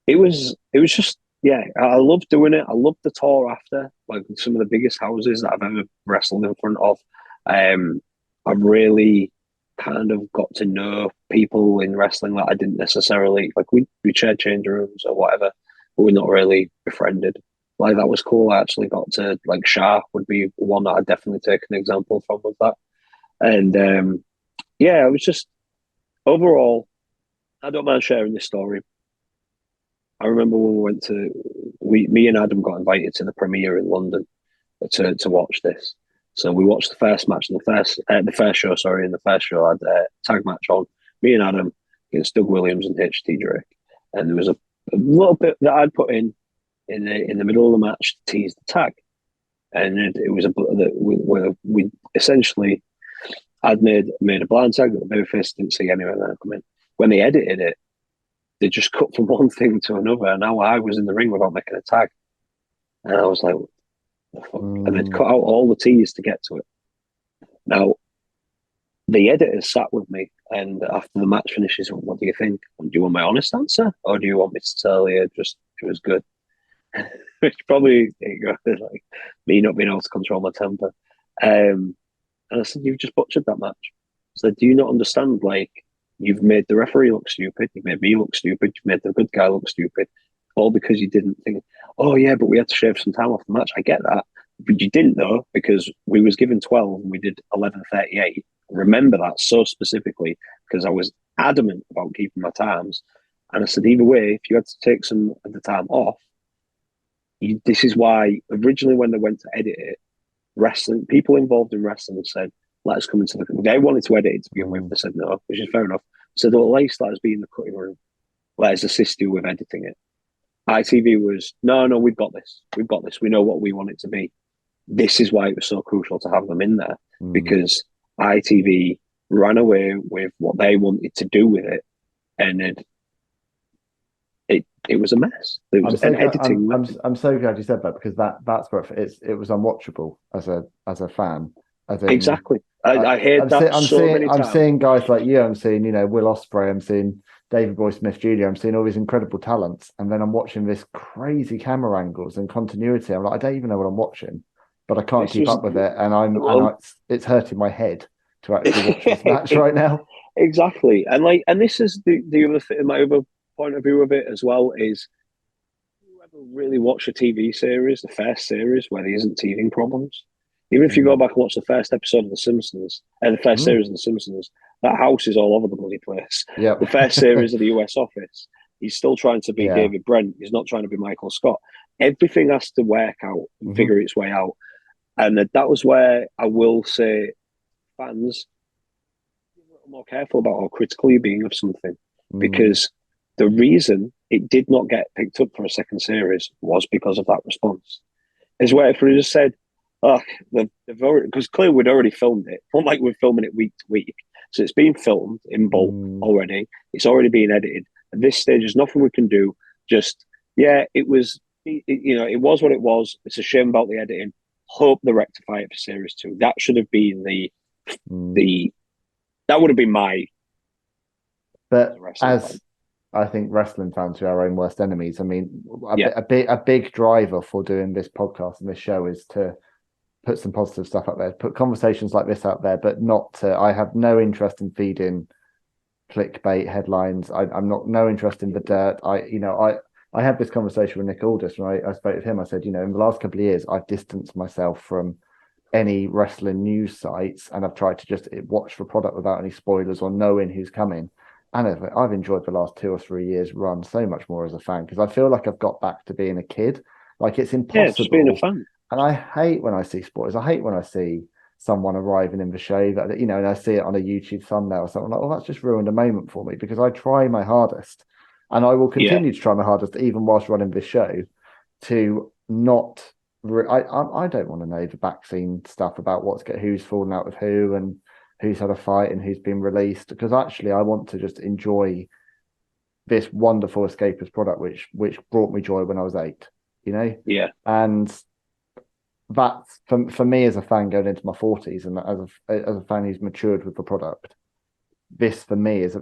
B: it was just, I loved doing it. I loved the tour after, like some of the biggest houses that I've ever wrestled in front of. I really kind of got to know people in wrestling that I didn't necessarily, like, we shared change rooms or whatever, but we're not really befriended. Like, that was cool. I actually got to, like, Shah would be one that I'd definitely take an example from with that. And it was just, overall, I don't mind sharing this story. I remember when me and Adam got invited to the premiere in London to watch this. So we watched the first match in the first show. In the first show, I had a tag match on, me and Adam against Doug Williams and HT Drake, and there was a little bit that I'd put in the middle of the match to tease the tag, and it was we essentially, I'd made a blind tag that the babyface didn't see anywhere then come in. When they edited it, they just cut from one thing to another, and now I was in the ring without making a tag, and I was like, what the fuck? And they'd cut out all the T's to get to it. Now, the editors sat with me, and after the match finishes, what do you think? Do you want my honest answer, or do you want me to tell you just it was good? Which probably like me not being able to control my temper. And I said, you've just butchered that match. So do you not understand? Like, you've made the referee look stupid, you've made me look stupid, you've made the good guy look stupid, all because you didn't think, oh yeah, but we had to shave some time off the match. I get that, But you didn't though, because we was given 12 and we did 11:38. Remember that so specifically because I was adamant about keeping my times. And I said, either way, if you had to take some of the time off, this is why originally when they went to edit it, wrestling people involved in wrestling said, let us come into the. They wanted to edit it to begin with. They said no, which is fair enough. So they'll at least let us be in the cutting room. Let us assist you with editing it. ITV was, no, we've got this. We've got this. We know what we want it to be. This is why it was so crucial to have them in there, because ITV ran away with what they wanted to do with it, and it was a mess. It was an editing.
C: I'm so glad you said that, because that's where it was unwatchable as a fan.
B: Exactly. I heard that many times.
C: I'm seeing guys like you. I'm seeing Will Ospreay. I'm seeing David Boy Smith Jr. I'm seeing all these incredible talents, and then I'm watching this crazy camera angles and continuity. I'm like, I don't even know what I'm watching, but I can't keep up with it, and it's hurting my head to actually watch this match right now.
B: Exactly, and this is the other thing. My other point of view of it as well is, you ever really watch a TV series, the first series where there isn't teething problems? Even if you go back and watch the first episode of The Simpsons, and the first series of The Simpsons, that house is all over the bloody place.
C: Yep.
B: The first series of The US Office, he's still trying to be David Brent. He's not trying to be Michael Scott. Everything has to work out and figure its way out. And that was where I will say fans be a little more careful about how critical you're being of something. Because the reason it did not get picked up for a second series was because of that response. Is where if we just said, oh, they've already, because clearly we'd already filmed it. Not like we're filming it week to week. So it's been filmed in bulk already. It's already been edited. At this stage, there's nothing we can do. Just, it was, it was what it was. It's a shame about the editing. Hope they rectify it for series 2. That should have been that would have been my.
C: But as I think wrestling fans are our own worst enemies. I mean, a big driver for doing this podcast and this show is to put some positive stuff up there, put conversations like this out there, but not to. I have no interest in feeding clickbait headlines. I'm no interest in the dirt. I had this conversation with Nick Aldis when I spoke with him. I said, in the last couple of years, I've distanced myself from any wrestling news sites, and I've tried to just watch the product without any spoilers or knowing who's coming. And I've enjoyed the last 2 or 3 years run so much more as a fan, because I feel like I've got back to being a kid. Like, it's impossible.
B: Yeah, just being a fan.
C: And I hate when I see spoilers. I hate when I see someone arriving in the show that, and I see it on a YouTube thumbnail or something, like, oh, that's just ruined a moment for me, because I try my hardest, and I will continue to try my hardest, even whilst running this show, to not. I don't want to know the back scene stuff about who's fallen out with who and who's had a fight and who's been released, because actually I want to just enjoy this wonderful escapist product, which brought me joy when I was 8. And that's for me as a fan going into my 40s, and as a fan who's matured with the product, this for me is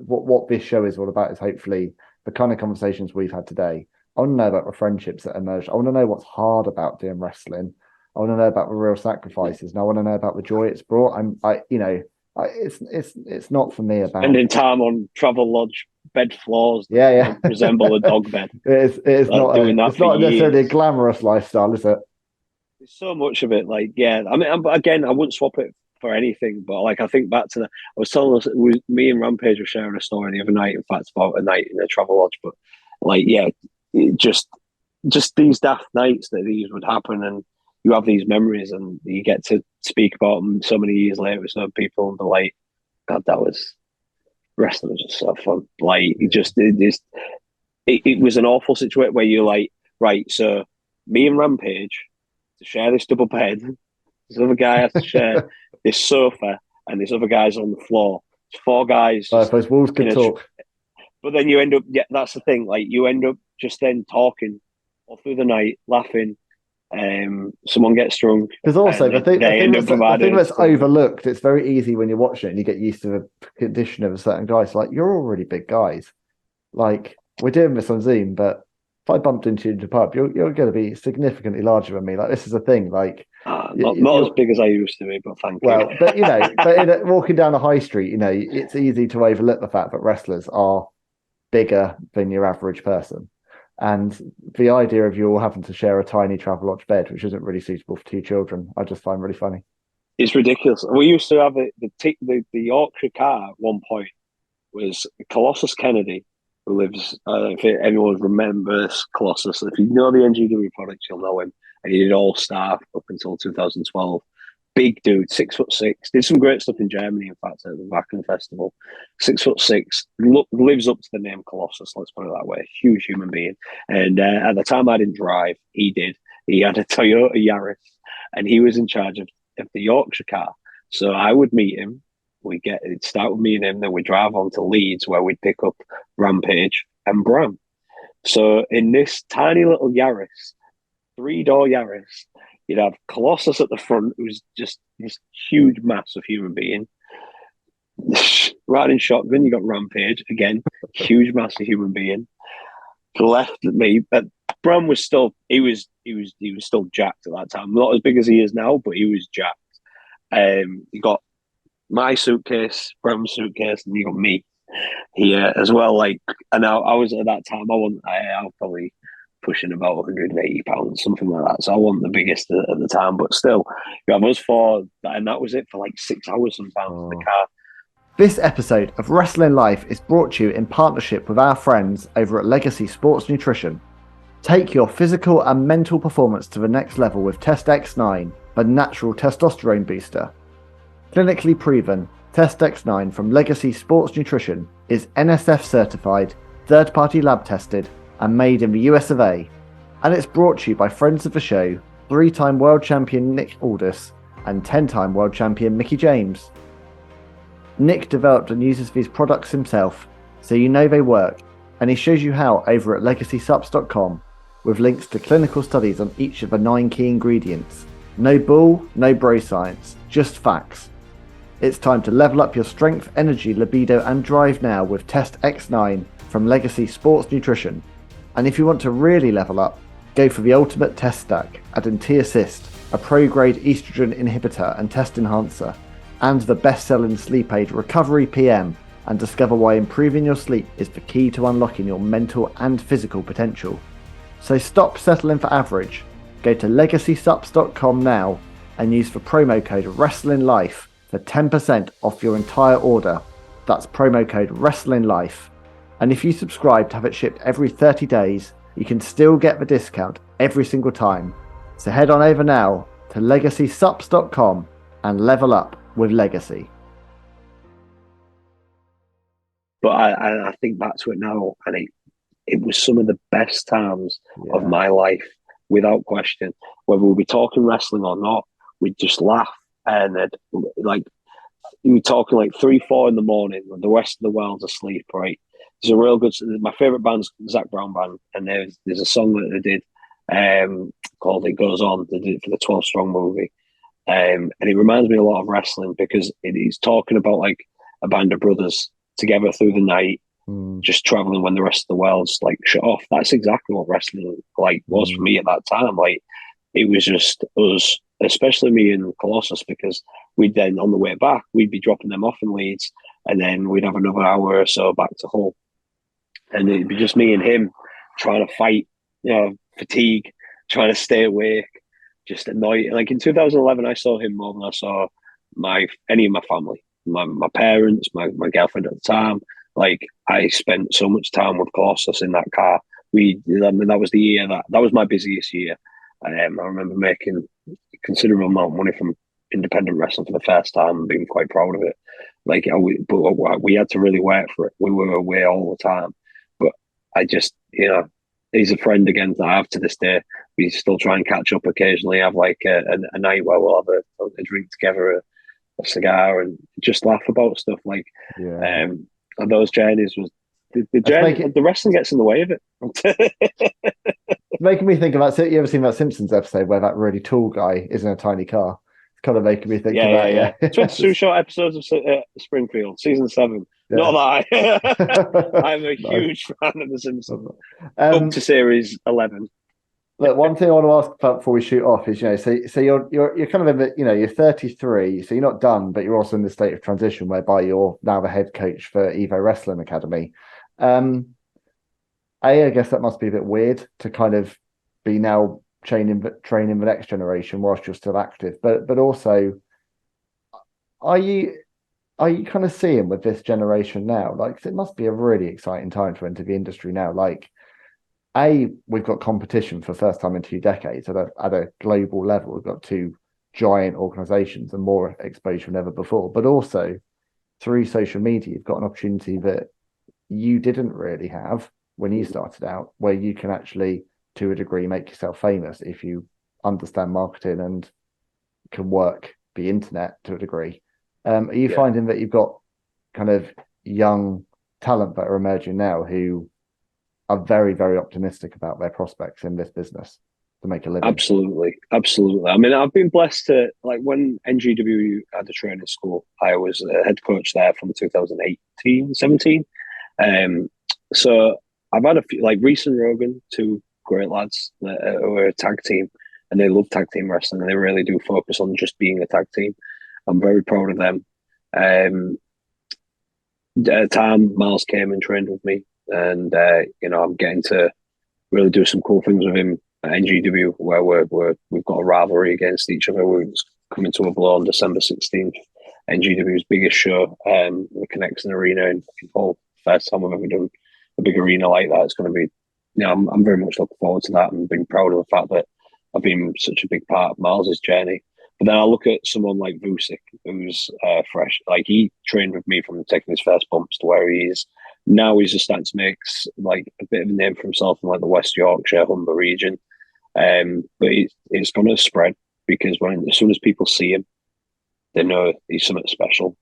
C: what this show is all about is hopefully the kind of conversations we've had today. I want to know about the friendships that emerged. I want to know what's hard about doing wrestling. I want to know about the real sacrifices, and I want to know about the joy it's brought. It's not for me about
B: spending time on travel lodge bed floors.
C: That
B: resemble a dog bed.
C: It's not necessarily a glamorous lifestyle, is it?
B: There's so much of it. I mean, again, I wouldn't swap it for anything. But I think back to I was telling us, me and Rampage were sharing a story the other night. In fact, about a night in a travel lodge. But just these daft nights that these would happen, and you have these memories, and you get to speak about them so many years later with some people, and they're like, God, wrestling was just so fun. It was an awful situation where you're like, right, so me and Rampage to share this double bed, this other guy has to share this sofa, and this other guy's on the floor. It's 4 guys.
C: I suppose wolves can talk.
B: But then you end up, that's the thing, you end up just then talking all through the night, laughing. Someone gets drunk.
C: Because also the thing that's overlooked, it's very easy when you're watching it and you get used to the condition of a certain guy. It's like, you're already big guys. Like, we're doing this on Zoom, but if I bumped into you in the pub, you're going to be significantly larger than me. Like, this is a thing. Like,
B: not as big as I used to be, but thank you.
C: Well, but walking down the high street, it's easy to overlook the fact that wrestlers are bigger than your average person. And the idea of you all having to share a tiny Travelodge bed, which isn't really suitable for two children, I just find really funny.
B: It's ridiculous. We used to have the Yorkshire car at one point was Colossus Kennedy, who lives, if anyone remembers Colossus, if you know the NGW products, you'll know him. And he did All Star up until 2012. Big dude, 6'6", did some great stuff in Germany, in fact, at the Wacken Festival. 6'6", lives up to the name Colossus, let's put it that way. Huge human being. And at the time I didn't drive, he did. He had a Toyota Yaris, and he was in charge of the Yorkshire car. So I would meet him. It'd start with me and him, then we drive on to Leeds, where we'd pick up Rampage and Bram. So in this tiny little Yaris, 3-door Yaris, you'd have Colossus at the front, who's just this huge, massive human being. Riding shotgun, you got Rampage, again, huge, massive human being. To the left of me, but Bram was still, he was still jacked at that time. Not as big as he is now, but he was jacked. You got my suitcase, Bram's suitcase, and you got me here as well. Like, and I was at that time, I was probably pushing about 180 pounds, something like that. So I wasn't the biggest at the time, but still, you have us four, and that was it for like 6 hours sometimes in the car.
C: This episode of Wrestling Life is brought to you in partnership with our friends over at Legacy Sports Nutrition. Take your physical and mental performance to the next level with Test X9, the natural testosterone booster. Clinically proven, Test X9 from Legacy Sports Nutrition is NSF certified, third-party lab tested, and made in the US of A. And it's brought to you by friends of the show, 3-time world champion Nick Aldis and 10-time world champion Mickie James. Nick developed and uses these products himself, so you know they work, and he shows you how over at legacysubs.com, with links to clinical studies on each of the 9 key ingredients. No bull, no bro science, just facts. It's time to level up your strength, energy, libido and drive now with Test X9 from Legacy Sports Nutrition. And if you want to really level up, go for the ultimate test stack, adding T-Assist, a pro-grade estrogen inhibitor and test enhancer, and the best-selling sleep aid Recovery PM, and discover why improving your sleep is the key to unlocking your mental and physical potential. So stop settling for average. Go to legacysubs.com now and use the promo code WrestlingLife for 10% off your entire order. That's promo code WrestlingLife. And if you subscribe to have it shipped every 30 days, you can still get the discount every single time. So head on over now to legacysubs.com and level up with Legacy.
B: But I think back to it now, and it was some of the best times of my life, without question. Whether we'll be talking wrestling or not, we'd just laugh. And like, you were talking like 3-4 in the morning when the rest of the world's asleep, right? There's a real good, my favourite band's Zach Brown Band, and there's a song that they did called It Goes On. They did it for the 12 Strong movie. And it reminds me a lot of wrestling because it's talking about like a band of brothers together through the night, just traveling when the rest of the world's like shut off. That's exactly what wrestling like was for me at that time. Like, it was just us, especially me and Colossus, because we'd then, on the way back, we'd be dropping them off in Leeds, and then we'd have another hour or so back to Hull, and it'd be just me and him trying to fight, fatigue, trying to stay awake, just annoyed. Like in 2011, I saw him more than I saw any of my family, my parents, my girlfriend at the time. Like, I spent so much time with Colossus in that car. That was the year that was my busiest year. I remember making considerable amount of money from independent wrestling for the first time and being quite proud of it. Like, but we had to really work for it. We were away all the time. But I just, he's a friend again that I have to this day. We still try and catch up occasionally, have like a night where we'll have a drink together, a cigar, and just laugh about stuff. Like, and those journeys was the journey. The wrestling gets in the way of it.
C: It's making me think about. You ever seen that Simpsons episode where that really tall guy is in a tiny car? It's kind of making me think of that. Yeah.
B: 22 short episodes of Springfield, season 7. Yeah. Not that I'm a huge fan of the Simpsons. Up to series 11.
C: Look, one thing I want to ask about before we shoot off is, so you're kind of in the, you're 33, so you're not done, but you're also in the state of transition whereby you're now the head coach for Evo Wrestling Academy. I guess that must be a bit weird to kind of be now training the next generation whilst you're still active. But also, are you kind of seeing with this generation now? Like, it must be a really exciting time to enter the industry now. Like, we've got competition for the first time in 2 decades at a global level. We've got two giant organizations and more exposure than ever before. But also, through social media, you've got an opportunity that you didn't really have when you started out, where you can actually, to a degree, make yourself famous if you understand marketing and can work the internet to a degree. Are you finding that you've got kind of young talent that are emerging now who are very, very optimistic about their prospects in this business to make a living?
B: Absolutely. I mean, I've been blessed to, like, when NGW had a training school, I was a head coach there from 2018, 17. So I've had a few, like Reese and Rogan, two great lads who are a tag team, and they love tag team wrestling, and they really do focus on just being a tag team. I'm very proud of them. At a time, Miles came and trained with me, and I'm getting to really do some cool things with him at NGW, where we've got a rivalry against each other. We're coming to a blow on December 16th. NGW's biggest show, the Connection Arena in Hull. First time I've ever done a big arena like that. It's going to be, I'm very much looking forward to that, and being proud of the fact that I've been such a big part of Miles's journey. But then I look at someone like Vusic, who's fresh. Like, he trained with me from taking his first bumps to where he is now. He's just starting to make like a bit of a name for himself in like the West Yorkshire, Humber region. But it's going to spread, because as soon as people see him, they know he's something special.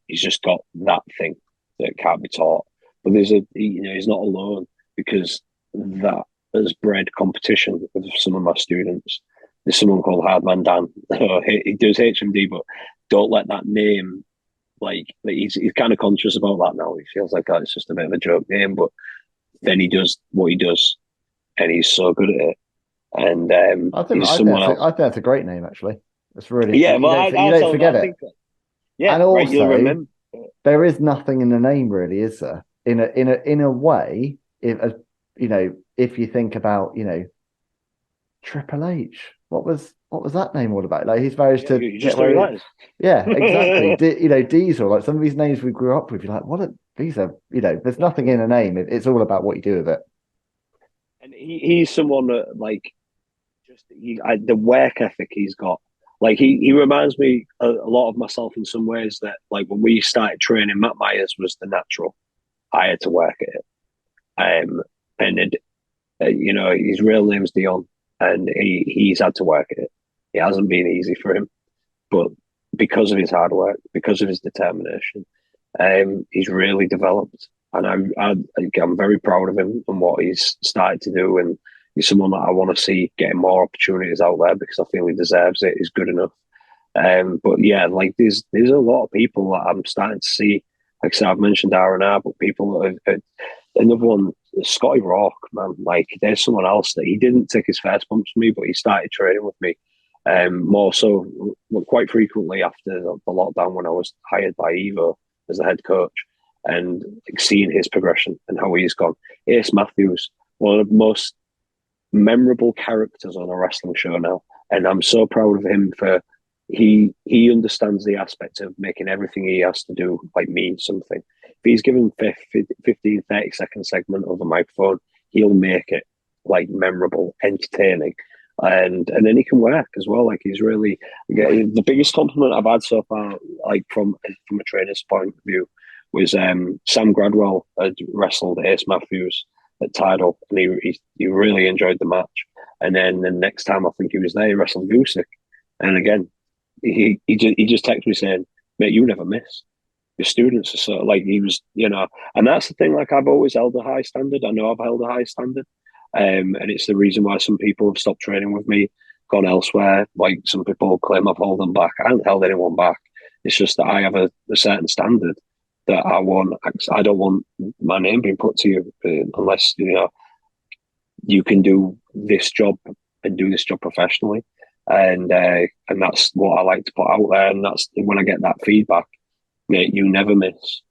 B: He's just got that thing that can't be taught. But he's not alone, because that has bred competition with some of my students. There's someone called Hardman Dan. He does HMD, but don't let that name, like, he's kind of conscious about that now. He feels like it's just a bit of a joke name, but then he does what he does, and he's so good at it. And
C: I think that's a great name, actually. It's really,
B: you
C: don't forget it.
B: Yeah,
C: and also,
B: you'll remember.
C: There is nothing in the name, really, is there? In a way, if you think about, Triple H, what was that name all about? Like, he's managed to
B: just get
C: yeah, exactly. Diesel, like some of these names we grew up with, you're like, these are, there's nothing in a name. It's all about what you do with it.
B: And he's someone that, like, the work ethic he's got. Like, he reminds me a lot of myself in some ways, that, like, when we started training, Matt Myers was the natural. I had to work at it. His real name's Dion, and he's had to work at it. It hasn't been easy for him, but because of his hard work, because of his determination, he's really developed. And I'm very proud of him and what he's started to do. And he's someone that I want to see getting more opportunities out there, because I feel he deserves it. He's good enough. But yeah, like, there's a lot of people that I'm starting to see. Like I said, I've mentioned R&R, but people that are, another one, Scotty Rourke, man. Like, there's someone else that he didn't take his first bumps with me, but he started training with me. More so, quite frequently after the lockdown, when I was hired by Evo as the head coach, and, like, seeing his progression and how he's gone. Ace Matthews, one of the most memorable characters on a wrestling show now, and I'm so proud of him for he understands the aspect of making everything he has to do, like, mean something. If he's given 15, 30-second segment of a microphone, he'll make it, like, memorable, entertaining, and then he can work as well. Like, he's really, the biggest compliment I've had so far, like, from a trainer's point of view, was Sam Gradwell had wrestled Ace Matthews at Tidal, and he really enjoyed the match. And then the next time I think he was there, he wrestled Vusic, and again, he just texted me saying, "Mate, you never miss. Your students are so," like, he was, and that's the thing. Like, I've always held a high standard. I know I've held a high standard, and it's the reason why some people have stopped training with me, gone elsewhere. Like, some people claim I've held them back. I haven't held anyone back. It's just that I have a certain standard that I want. I don't want my name being put to you unless you can do this job and do this job professionally. And that's what I like to put out there. And that's when I get that feedback, mate, you never miss,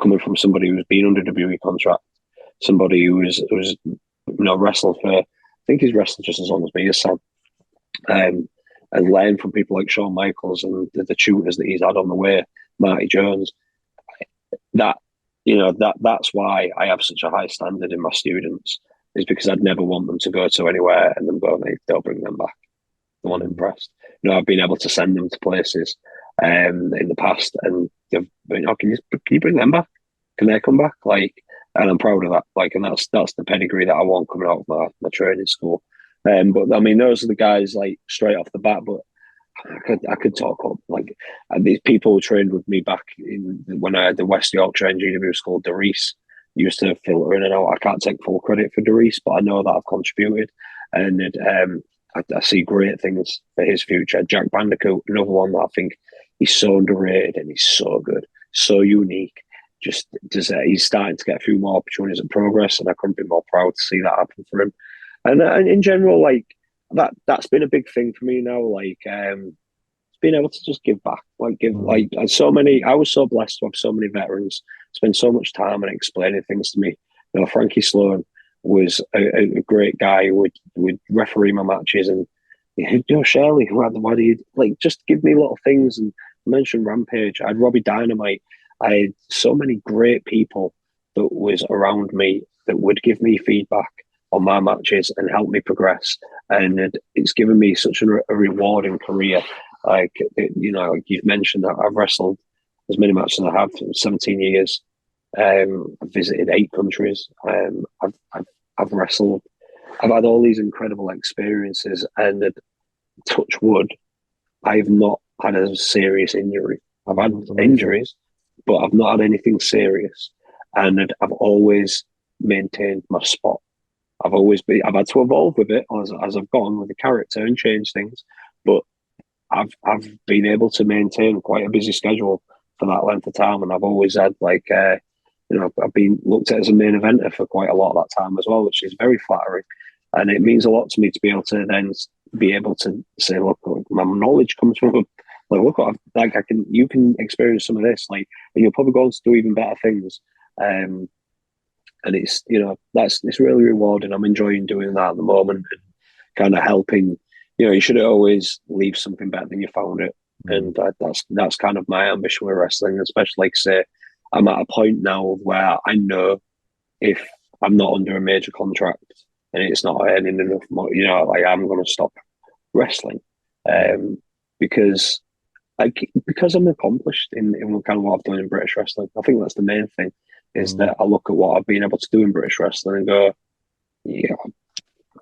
B: coming from somebody who's been under WWE contract somebody who's wrestled for, I think he's wrestled just as long as me, his son, and learn from people like Shawn Michaels and the tutors that he's had on the way, Marty Jones. That's why I have such a high standard in my students, is because I'd never want them to go to anywhere and them go, they'll bring them back. They want impressed. I've been able to send them to places in the past, and they've been, can you bring them back? Can they come back? And I'm proud of that. And that's the pedigree that I want coming out of my training school. But I mean, those are the guys straight off the bat. But I could talk up these people who trained with me back when I had the West Yorkshire NGW school. Darius used to filter in and out. I can't take full credit for Darius, but I know that I've contributed, and I see great things for his future. Jack Bandicoot, another one that I think he's so underrated and he's so good, so unique. He's starting to get a few more opportunities at Progress, and I couldn't be more proud to see that happen for him. And in general, that's been a big thing for me now. Being able to just give back, so many. I was so blessed to have so many veterans spend so much time and explaining things to me. Frankie Sloan was a great guy who would referee my matches, and Shirley, why do you just give me little things? And I mentioned Rampage. I had Robbie Dynamite. I had so many great people that was around me that would give me feedback on my matches and help me progress. And it's given me such a rewarding career. You've mentioned that I've wrestled as many matches as I have for 17 years. I've visited 8 countries. I've wrestled. I've had all these incredible experiences, and touch wood, I've not had a serious injury. I've had injuries, but I've not had anything serious, and I've always maintained my spot. I've had to evolve with it as I've gone with the character and change things, but I've been able to maintain quite a busy schedule for that length of time, and I've always had I've been looked at as a main eventer for quite a lot of that time as well, which is very flattering, and it means a lot to me to be able to then be able to say, look, my knowledge comes from look what you can experience some of this, and you'll probably go on to do even better things. And it's it's really rewarding. I'm enjoying doing that at the moment, and kind of helping. You should always leave something better than you found it, and that's kind of my ambition with wrestling. Especially, say, I'm at a point now where I know if I'm not under a major contract and it's not earning enough money, I'm going to stop wrestling, because I'm accomplished in kind of what I've done in British wrestling. I think that's the main thing, is that I look at what I've been able to do in British wrestling and go, yeah,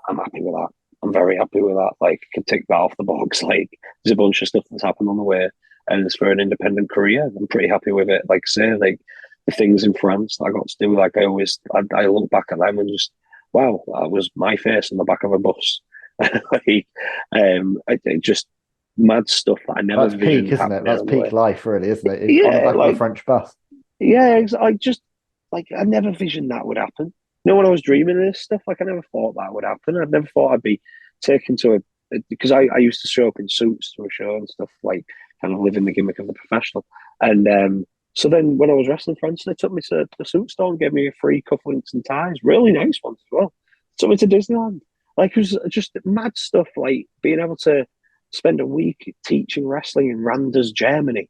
B: I'm happy with that. I'm very happy with that. I can tick that off the box. There's a bunch of stuff that's happened on the way, and it's for an independent career. I'm pretty happy with it. The things in France that I got to do, I look back at them and just, wow, that was my face on the back of a bus. Just mad stuff that I never.
C: That's peak, isn't it? That's peak life, really, isn't it?
B: Yeah,
C: on the back of a French bus.
B: Yeah, I never visioned that would happen. When I was dreaming of this stuff, I never thought that would happen. I never thought I'd be taken to because I used to show up in suits to a show and stuff, kind of living the gimmick of the professional. And so then when I was wrestling France, they took me to the suit store and gave me a free cufflinks and ties, really nice ones as well. Took me to Disneyland. It was just mad stuff, being able to spend a week teaching wrestling in Randers, Germany.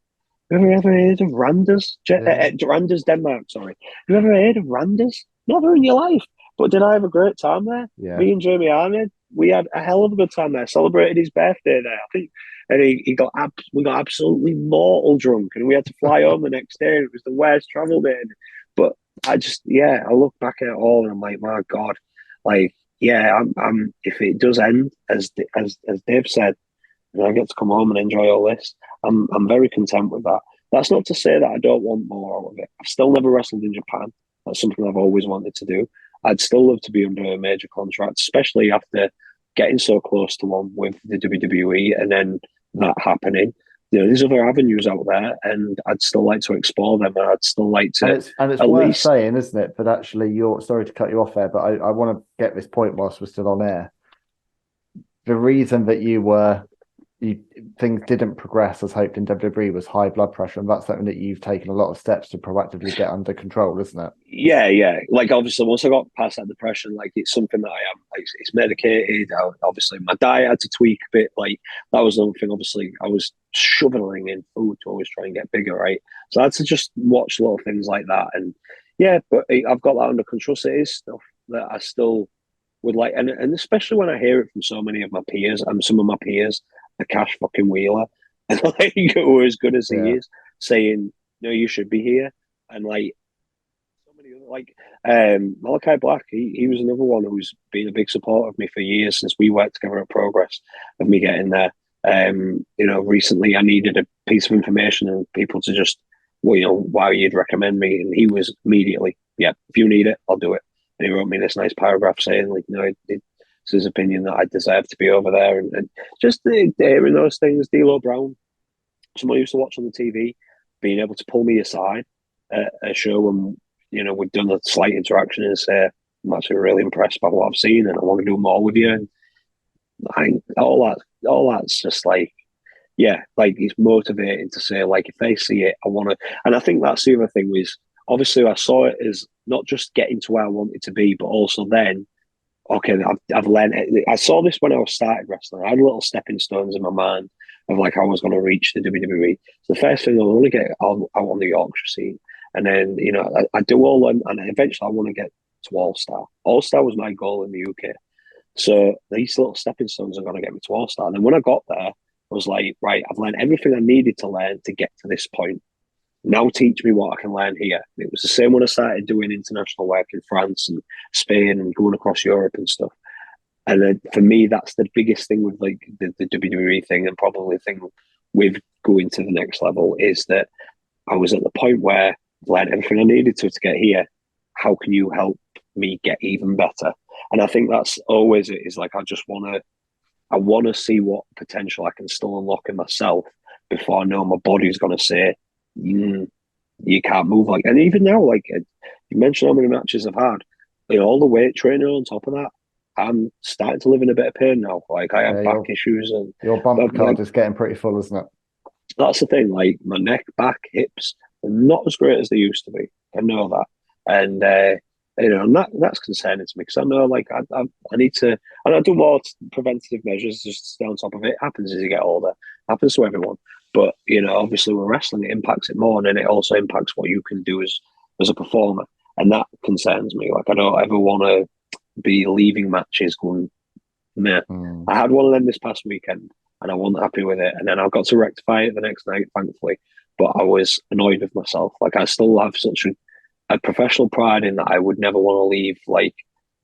B: Have you ever heard of Randers? Randers, Denmark, sorry. Have you ever heard of Randers? Never in your life. But did I have a great time there?
C: Yeah.
B: Me and Jamie Arnold, we had a hell of a good time there. Celebrated his birthday there, I think. And we got absolutely mortal drunk, and we had to fly home the next day. And it was the worst travel day. But I look back at it all, and I'm like, my God, I'm if it does end as Dave said, and I get to come home and enjoy all this, I'm very content with that. That's not to say that I don't want more out of it. I've still never wrestled in Japan. That's something I've always wanted to do. I'd still love to be under a major contract, especially after getting so close to one with the WWE and then that happening. There's other avenues out there, and I'd still like to explore them. And I'd still like to.
C: And it's worth saying, isn't it? But actually, sorry to cut you off there, but I want to get this point whilst we're still on air. The reason that you were, things didn't progress as hoped in WWE was high blood pressure, and that's something that you've taken a lot of steps to proactively get under control, isn't it?
B: Yeah. Like obviously, once I got past that depression, like it's something that I am like it's medicated. Obviously, my diet had to tweak a bit. Like that was the other thing. Obviously, I was shoveling in food to always try and get bigger, right? So I had to just watch little things like that, and yeah, but I've got that under control. So it is stuff that I still would like, and especially when I hear it from so many of my peers, and some of my peers, the Cash fucking Wheeler, and like who are as good as he is, saying, "No, you should be here," and like so many other, like Malachi Black, he was another one who's been a big supporter of me for years since we worked together at Progress of me getting there. Recently I needed a piece of information and people to just, why you'd recommend me, and he was immediately, yeah, if you need it, I'll do it. And he wrote me this nice paragraph saying, like, it's his opinion that I deserve to be over there, and just hearing those things. D'Lo Brown, someone I used to watch on the TV, being able to pull me aside at a show when we'd done a slight interaction and say, I'm actually really impressed by what I've seen, and I want to do more with you. And all that's just like, yeah, like it's motivating to say, like, if they see it, I want to. And I think that's the other thing is, obviously, I saw it as not just getting to where I wanted to be, but also then, okay, I've learned it. I saw this when I was started wrestling. I had little stepping stones in my mind of like how I was going to reach the WWE. So the first thing I want to get out on the Yorkshire scene, and then I do all them, and eventually I want to get to All Star. All Star was my goal in the UK. So these little stepping stones are going to get me to All Star. And then when I got there, I was like, right, I've learned everything I needed to learn to get to this point. Now teach me what I can learn here. It was the same when I started doing international work in France and Spain and going across Europe and stuff. And then for me, that's the biggest thing with like the WWE thing, and probably the thing with going to the next level, is that I was at the point where I learned everything I needed to get here. How can you help me get even better? And I think that's always it, is like I want to see what potential I can still unlock in myself before I know my body's going to say, you can't move like. And even now, like you mentioned how many matches I've had, all the weight training on top of that, I'm starting to live in a bit of pain now. Like I have back issues, and
C: your bump card is getting pretty full, isn't it?
B: That's the thing. Like my neck, back, hips are not as great as they used to be. I know that, and and that's concerning to me, because I know like I need to, and I do more preventative measures just to stay on top of it. It happens as you get older. It happens to everyone. But obviously with wrestling, it impacts it more, and then it also impacts what you can do as a performer, and that concerns me. Like I don't ever want to be leaving matches going, meh. I had one of them this past weekend, and I wasn't happy with it, and then I got to rectify it the next night, thankfully. But I was annoyed with myself. Like I still have such a professional pride in that I would never want to leave like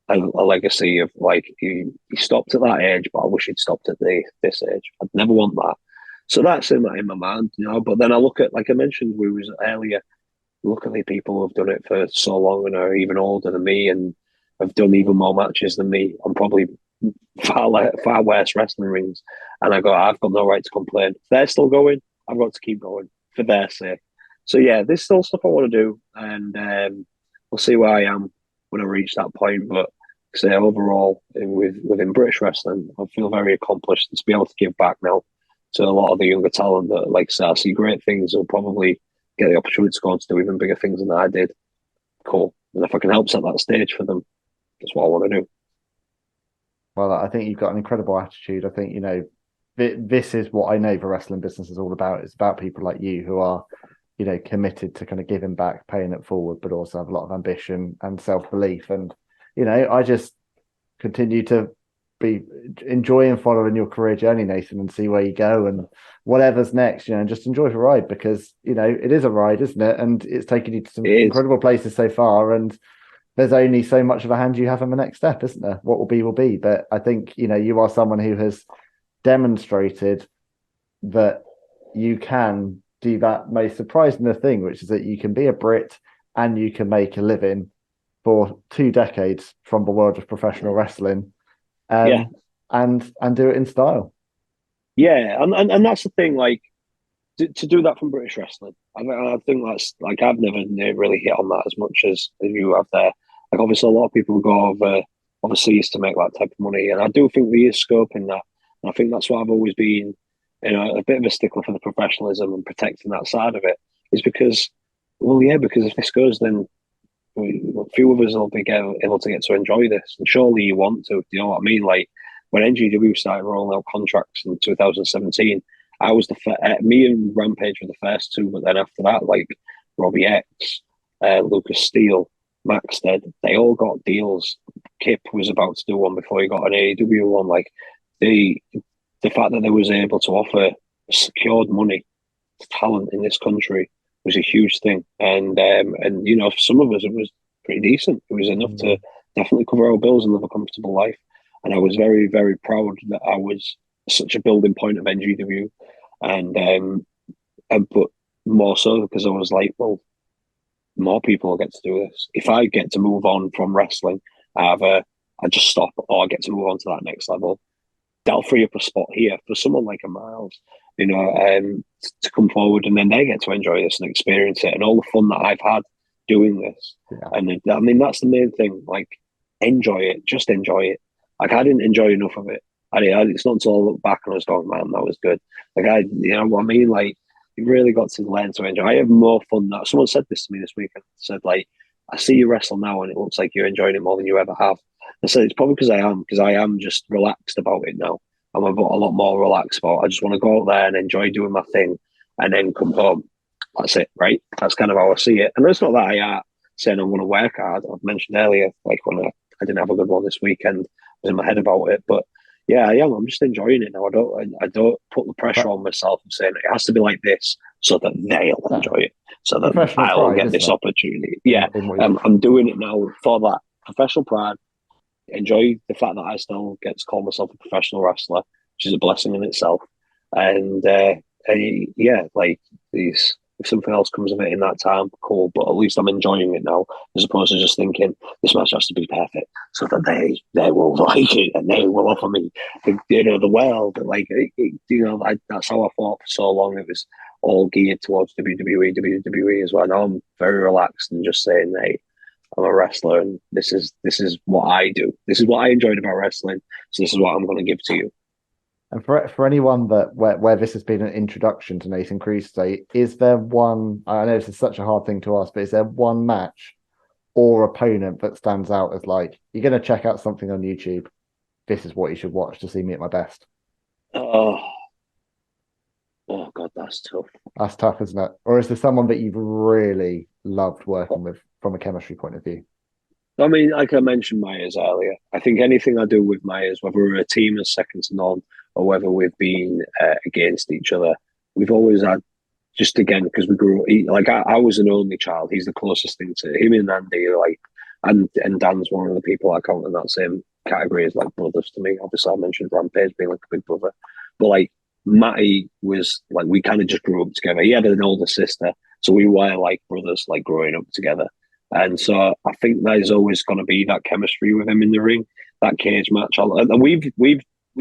B: a legacy of like he stopped at that age, but I wish he'd stopped at this age. I'd never want that. So that's in my mind, But then I look at, like I mentioned, we was earlier, look at the people who've done it for so long and are even older than me and have done even more matches than me on probably far worse wrestling rings. And I go, I've got no right to complain. If they're still going, I've got to keep going for their sake. So yeah, there's still stuff I want to do, and we'll see where I am when I reach that point. But say overall, within British wrestling, I feel very accomplished, and to be able to give back now to a lot of the younger talent that, like, I see great things, will probably get the opportunity to go on to do even bigger things than I did. Cool. And if I can help set that stage for them, that's what I want to do.
C: Well, I think you've got an incredible attitude. I think, this is what I know the wrestling business is all about. It's about people like you who are, committed to kind of giving back, paying it forward, but also have a lot of ambition and self-belief. And, I just continue to be enjoying following your career journey, Nathan, and see where you go and whatever's next, and just enjoy the ride, because, it is a ride, isn't it? And it's taken you to some incredible places so far. And there's only so much of a hand you have in the next step, isn't there? What will be, will be. But I think, you are someone who has demonstrated that you can do that most surprising thing, which is that you can be a Brit and you can make a living for 2 decades from the world of professional wrestling, and do it in style.
B: Yeah, and that's the thing, like, to do that from British wrestling. I think that's, like, I've never really hit on that as much as you have there. Like, obviously, a lot of people go over overseas to make that type of money, and I do think there is scope in that. And I think that's what I've always been a bit of a stickler for the professionalism and protecting that side of it, is because, well, yeah, because if this goes, then a few of us will be able to get to enjoy this, and surely you want to. You know what I mean? Like when NGW started rolling out contracts in 2017, I was me and Rampage were the first two, but then after that, like Robbie X, Lucas Steele, Maxted, they all got deals. Kip was about to do one before he got an AEW one. Like the fact that they was able to offer secured money to talent in this country was a huge thing. And for some of us it was pretty decent. It was enough to definitely cover our bills and live a comfortable life. And I was very, very proud that I was such a building point of NGW, and but more so because I was like, well, more people will get to do this. If I get to move on from wrestling, either I just stop or I get to move on to that next level. That'll free up a spot here for someone like a Miles, to come forward, and then they get to enjoy this and experience it, and all the fun that I've had doing this. Yeah. And I mean, that's the main thing. Like, enjoy it, just enjoy it. Like, I didn't enjoy enough of it. It's not until I look back and I was going, man, that was good. Like, you know what I mean? Like, you really got to learn to enjoy. I have more fun now. Someone said this to me this week and said, like, I see you wrestle now and it looks like you're enjoying it more than you ever have. I said, it's probably because I am just relaxed about it now. I'm a lot more relaxed about it. I just want to go out there and enjoy doing my thing and then come home. That's it, right? That's kind of how I see it. And it's not that I saying I want to work hard. I've mentioned earlier, like when I didn't have a good one this weekend, I was in my head about it. But yeah, I am. I'm just enjoying it now. I don't put the pressure on myself and saying it has to be like this so that they'll enjoy it, so that I'll get this opportunity. Yeah, I'm doing it now for that professional pride. Enjoy the fact that I still get to call myself a professional wrestler, which is a blessing in itself. And yeah, like these. If something else comes of it in that time, cool. But at least I'm enjoying it now, as opposed to just thinking this match has to be perfect so that they will like it and they will offer me, the world. Like, that's how I thought for so long. It was all geared towards WWE as well. Now I'm very relaxed and just saying, hey, I'm a wrestler, and this is what I do. This is what I enjoyed about wrestling. So this is what I'm going to give to you.
C: And for anyone that where this has been an introduction to Nathan Cruz today, is there one? I know this is such a hard thing to ask, but is there one match or opponent that stands out as like, you're going to check out something on YouTube? This is what you should watch to see me at my best.
B: Oh God, that's tough.
C: That's tough, isn't it? Or is there someone that you've really loved working with from a chemistry point of view?
B: I mean, like I mentioned Myers earlier, I think anything I do with Myers, whether we're a team as second to none or whether we've been against each other, we've always had, just again, because we grew up, I was an only child. He's the closest thing to him, and Andy are like, and Dan's one of the people I count in that same category as like brothers to me. Obviously, I mentioned Rampage being like a big brother, but like Matty was like, we kind of just grew up together. He had an older sister, so we were like brothers, like growing up together. And so I think there's always going to be that chemistry with him in the ring, that cage match. And we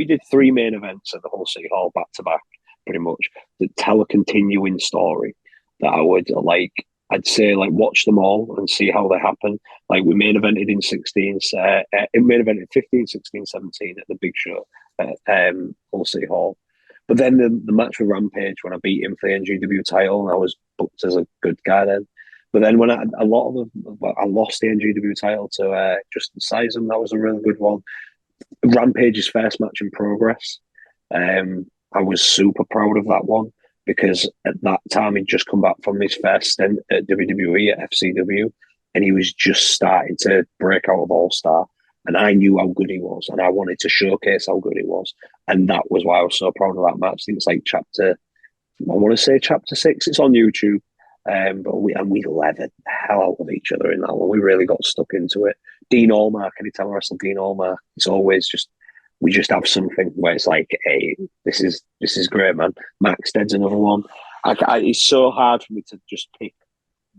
B: did 3 main events at the Hull City Hall back to back, pretty much, that tell a continuing story that I would like. I'd say like watch them all and see how they happen. Like we main evented in 16, main evented 15, 16, 17 at the big show at Hull City Hall. But then the match with Rampage, when I beat him for the NGW title, and I was booked as a good guy then. But then when I lost the NGW title to Justin Sizem, that was a really good one. Rampage's first match in Progress. I was super proud of that one because at that time he'd just come back from his first stint at WWE at FCW, and he was just starting to break out of All Star. And I knew how good he was, and I wanted to showcase how good he was, and that was why I was so proud of that match. I think it's like chapter 6. It's on YouTube. But we leathered the hell out of each other in that one. We really got stuck into it. Dean Allmark, anytime I wrestle Dean Allmark, it's always we just have something where it's like, hey, this is great, man. Max Dead's another one. It's so hard for me to just pick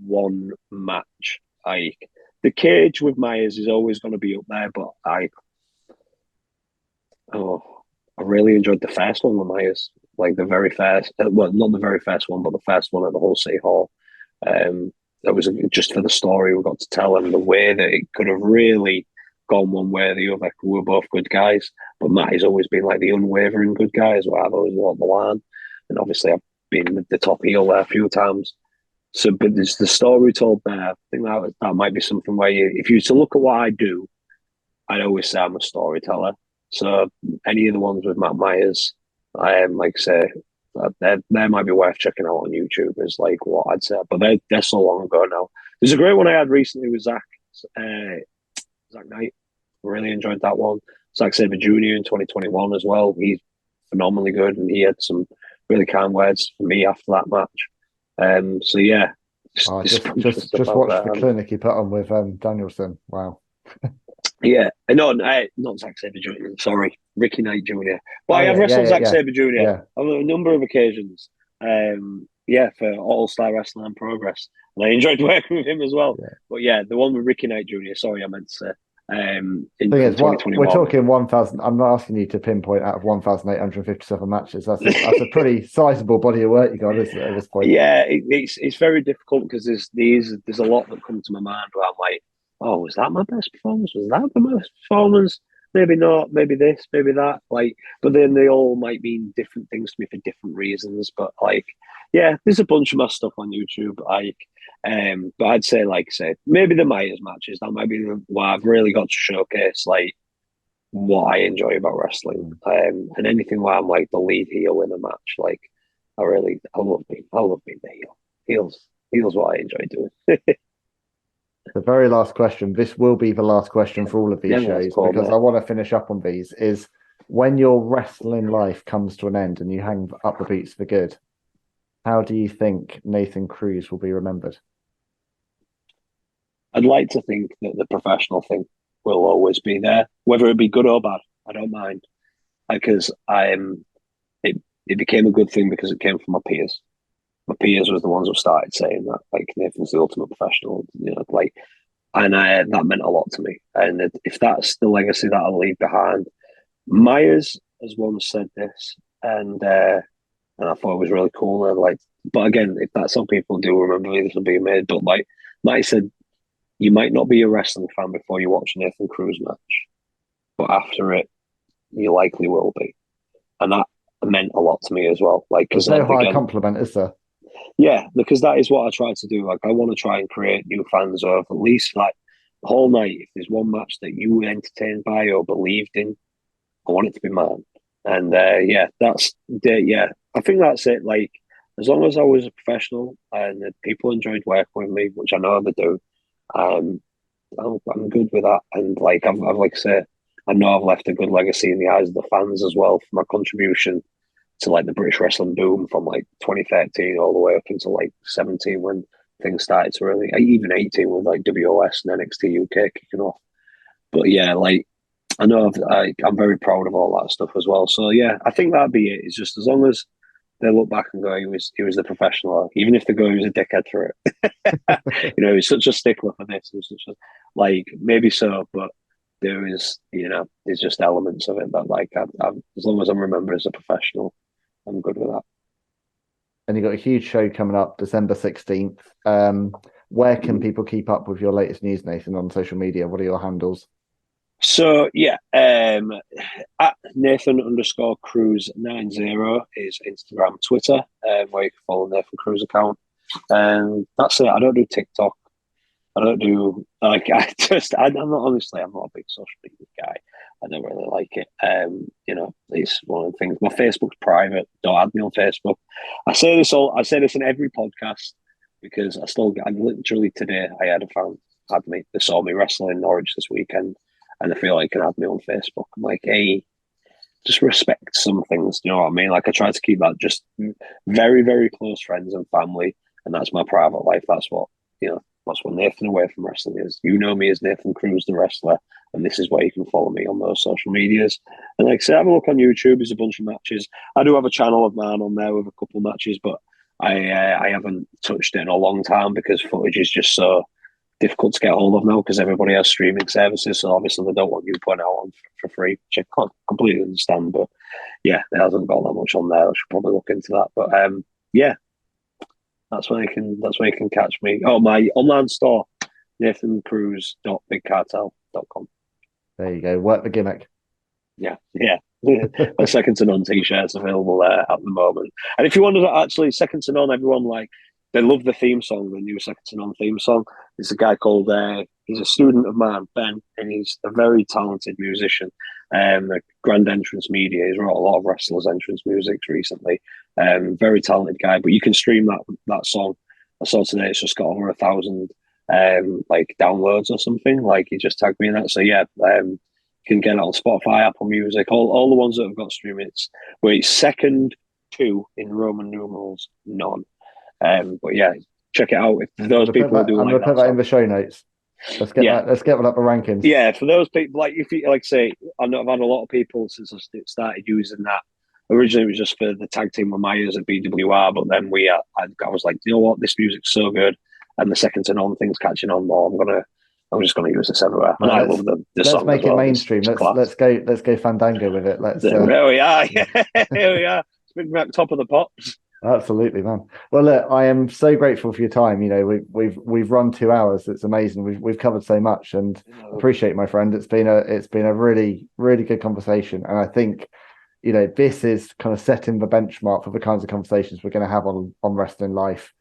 B: one match. Like the cage with Myers is always going to be up there, but I really enjoyed the first one with Myers. Like the very first, well, not the very first one, but the first one at the Hull City Hall. That was just for the story we got to tell and the way that it could have really gone one way or the other. We were both good guys, but Matty's always been like the unwavering good guy as well. I've always walked the line. and obviously I've been the top heel there a few times. So, but there's the story told there. I think that might be something where if you to look at what I do, I'd always say I'm a storyteller. So any of the ones with Matt Myers, I am like say they might be worth checking out on YouTube. Is like what I'd say, but they're so long ago now. There's a great one I had recently with Zach Knight. Really enjoyed that one. Zack Sabre Jr. in 2021 as well. He's phenomenally good, and he had some really kind words for me after that match. So yeah,
C: just watch the clinic he put on with Danielson. Wow.
B: Yeah, not Zack Sabre Jr. Sorry, Ricky Knight Jr. But I have wrestled Zack Sabre Jr. on a number of occasions. For All Star Wrestling and Progress, and I enjoyed working with him as well. Yeah. But yeah, the one with Ricky Knight Jr. Sorry, I meant to say. In 2021.
C: We're talking 1,000. I'm not asking you to pinpoint out of 1,857 matches. That's a pretty sizable body of work you got at this point.
B: Yeah, it's very difficult because there's a lot that come to my mind where I'm like, oh, was that my best performance? Was that the best performance? Maybe not. Maybe this. Maybe that. Like, but then they all might mean different things to me for different reasons. But like, yeah, there's a bunch of my stuff on YouTube. But I'd say, maybe the Myers matches. That might be where I've really got to showcase like what I enjoy about wrestling. And anything where I'm like the lead heel in a match. Like, I love being the heel. Heel's what I enjoy doing.
C: The very last question. This will be the last question for all of these shows because I want to finish up on these. Is when your wrestling life comes to an end and you hang up the boots for good, how do you think Nathan Cruz will be remembered?
B: I'd like to think that the professional thing will always be there, whether it be good or bad. I don't mind, because it became a good thing because it came from my peers. My peers was the ones who started saying that, like, Nathan's the ultimate professional, and that meant a lot to me. And if that's the legacy that I'll leave behind, Myers has once said this, and I thought it was really cool. And but again, if that's how people do remember me, this will be made. But like Mike said, you might not be a wrestling fan before you watch a Nathan Cruz match, but after it, you likely will be, and that meant a lot to me as well. Like,
C: there's no high compliment, is there?
B: Yeah, because that is what I try to do. Like, I want to try and create new fans of at least like the whole night. If there's one match that you were entertained by or believed in, I want it to be mine. And I think that's it. Like, as long as I was a professional and people enjoyed working with me, which I know they do, I'm good with that. And like I've like I say, I know I've left a good legacy in the eyes of the fans as well for my contribution to like the British wrestling boom from like 2013 all the way up until like 17 when things started to really, even 18 with like WOS and NXT UK kicking off. But yeah, like I know I'm very proud of all that stuff as well. So yeah, I think that'd be it. It's just as long as they look back and go, he was the professional, even if they go, he was a dickhead for it. He's such a stickler for this. Maybe so, but there is, there's just elements of it that like, as long as I'm remembered as a professional, I'm good with that.
C: And you've got a huge show coming up December 16th. Where can people keep up with your latest news, Nathan, on social media? What are your handles?
B: So yeah, at Nathan_Cruz90 is Instagram, Twitter, where you can follow Nathan Cruz account. And that's it. I don't do TikTok. I don't do I'm not a big social media guy. I don't really like it. It's one of the things. My Facebook's private. Don't add me on Facebook. I say this in every podcast because I literally today I had a fan had me. They saw me wrestling in Norwich this weekend, and I feel like you can add me on Facebook. I'm like, hey, just respect some things. You know what I mean? Like, I try to keep that just very, very close friends and family, and that's my private life. That's what Nathan away from wrestling is. You know me as Nathan Cruz, the wrestler, and this is where you can follow me on those social medias. And like I say, have a look on YouTube. There's a bunch of matches. I do have a channel of mine on there with a couple of matches, but I haven't touched it in a long time because footage is just so difficult to get hold of now because everybody has streaming services. So obviously they don't want you putting out on for free, which I can't completely understand. But yeah, there hasn't got that much on there. I should probably look into that. But yeah. That's where you can catch me. Oh, my online store, nathancruz.bigcartel.com.
C: There you go. Work the gimmick.
B: Yeah. A Second to None t-shirts available there at the moment. And if you wanted to actually, Second to None, everyone they love the theme song, the new Second to None theme song. It's a guy called, he's a student of mine, Ben, and he's a very talented musician. A Grand Entrance Media. He's wrote a lot of wrestlers' entrance music recently. Very talented guy, but you can stream that song. I saw today it's just got over 1,000 downloads or something. He just tagged me in that. So yeah, you can get it on Spotify, Apple Music, all the ones that have got streaming. It's second to in Roman numerals, none. But yeah, check it out if those people are doing.
C: I'm gonna put that in the show notes. Let's get that up the rankings.
B: Yeah, for those people, if you say, I've had a lot of people since I started using that. Originally, it was just for the tag team with Myers at BWR, but then I was like, you know what, this music's so good, and the Second to None thing's catching on more. I'm just gonna use this everywhere. And I love the song.
C: Let's make it mainstream. Let's go Fandango with it.
B: There we are. Yeah, here we are. It's been right top of the pops.
C: Absolutely, man. Well, look, I am so grateful for your time. We've run 2 hours. It's amazing. We've covered so much, and appreciate it, my friend. It's been a really, really good conversation, and I think this is kind of setting the benchmark for the kinds of conversations we're going to have on Wrestling Life.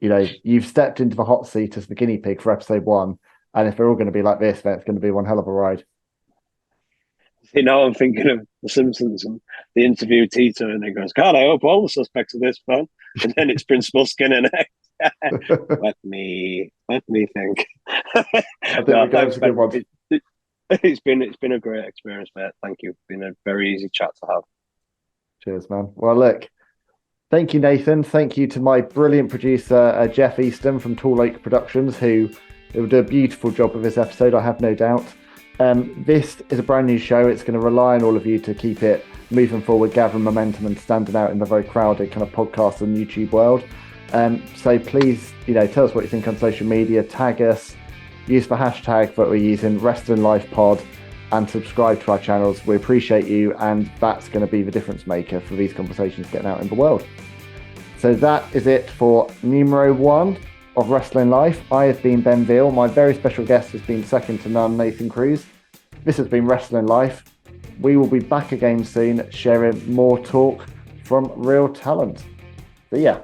C: You've stepped into the hot seat as the guinea pig for episode 1, and if they're all going to be like this, then it's going to be one hell of a ride.
B: I'm thinking of The Simpsons and the interview Tito, and he goes, God, I hope all the suspects are this fun. And then it's Prince Muskin and let me think.
C: I think a good one.
B: It's been a great experience, mate. Thank you. It's been a very easy chat to have.
C: Cheers, man. Well, look, thank you, Nathan. Thank you to my brilliant producer, Jeff Easton from Tall Oak Productions, who will do a beautiful job of this episode, I have no doubt. This is a brand new show. It's going to rely on all of you to keep it moving forward, gathering momentum and standing out in the very crowded kind of podcast and YouTube world. So please, tell us what you think on social media, tag us, use the hashtag that we're using, Wrestling Life Pod, and subscribe to our channels. We appreciate you, and that's going to be the difference maker for these conversations getting out in the world. So that is it for numero 1 of Wrestling Life. I have been Ben Veal. My very special guest has been Second to None Nathan Cruz. This has been Wrestling Life. We will be back again soon, sharing more talk from real talent. So yeah,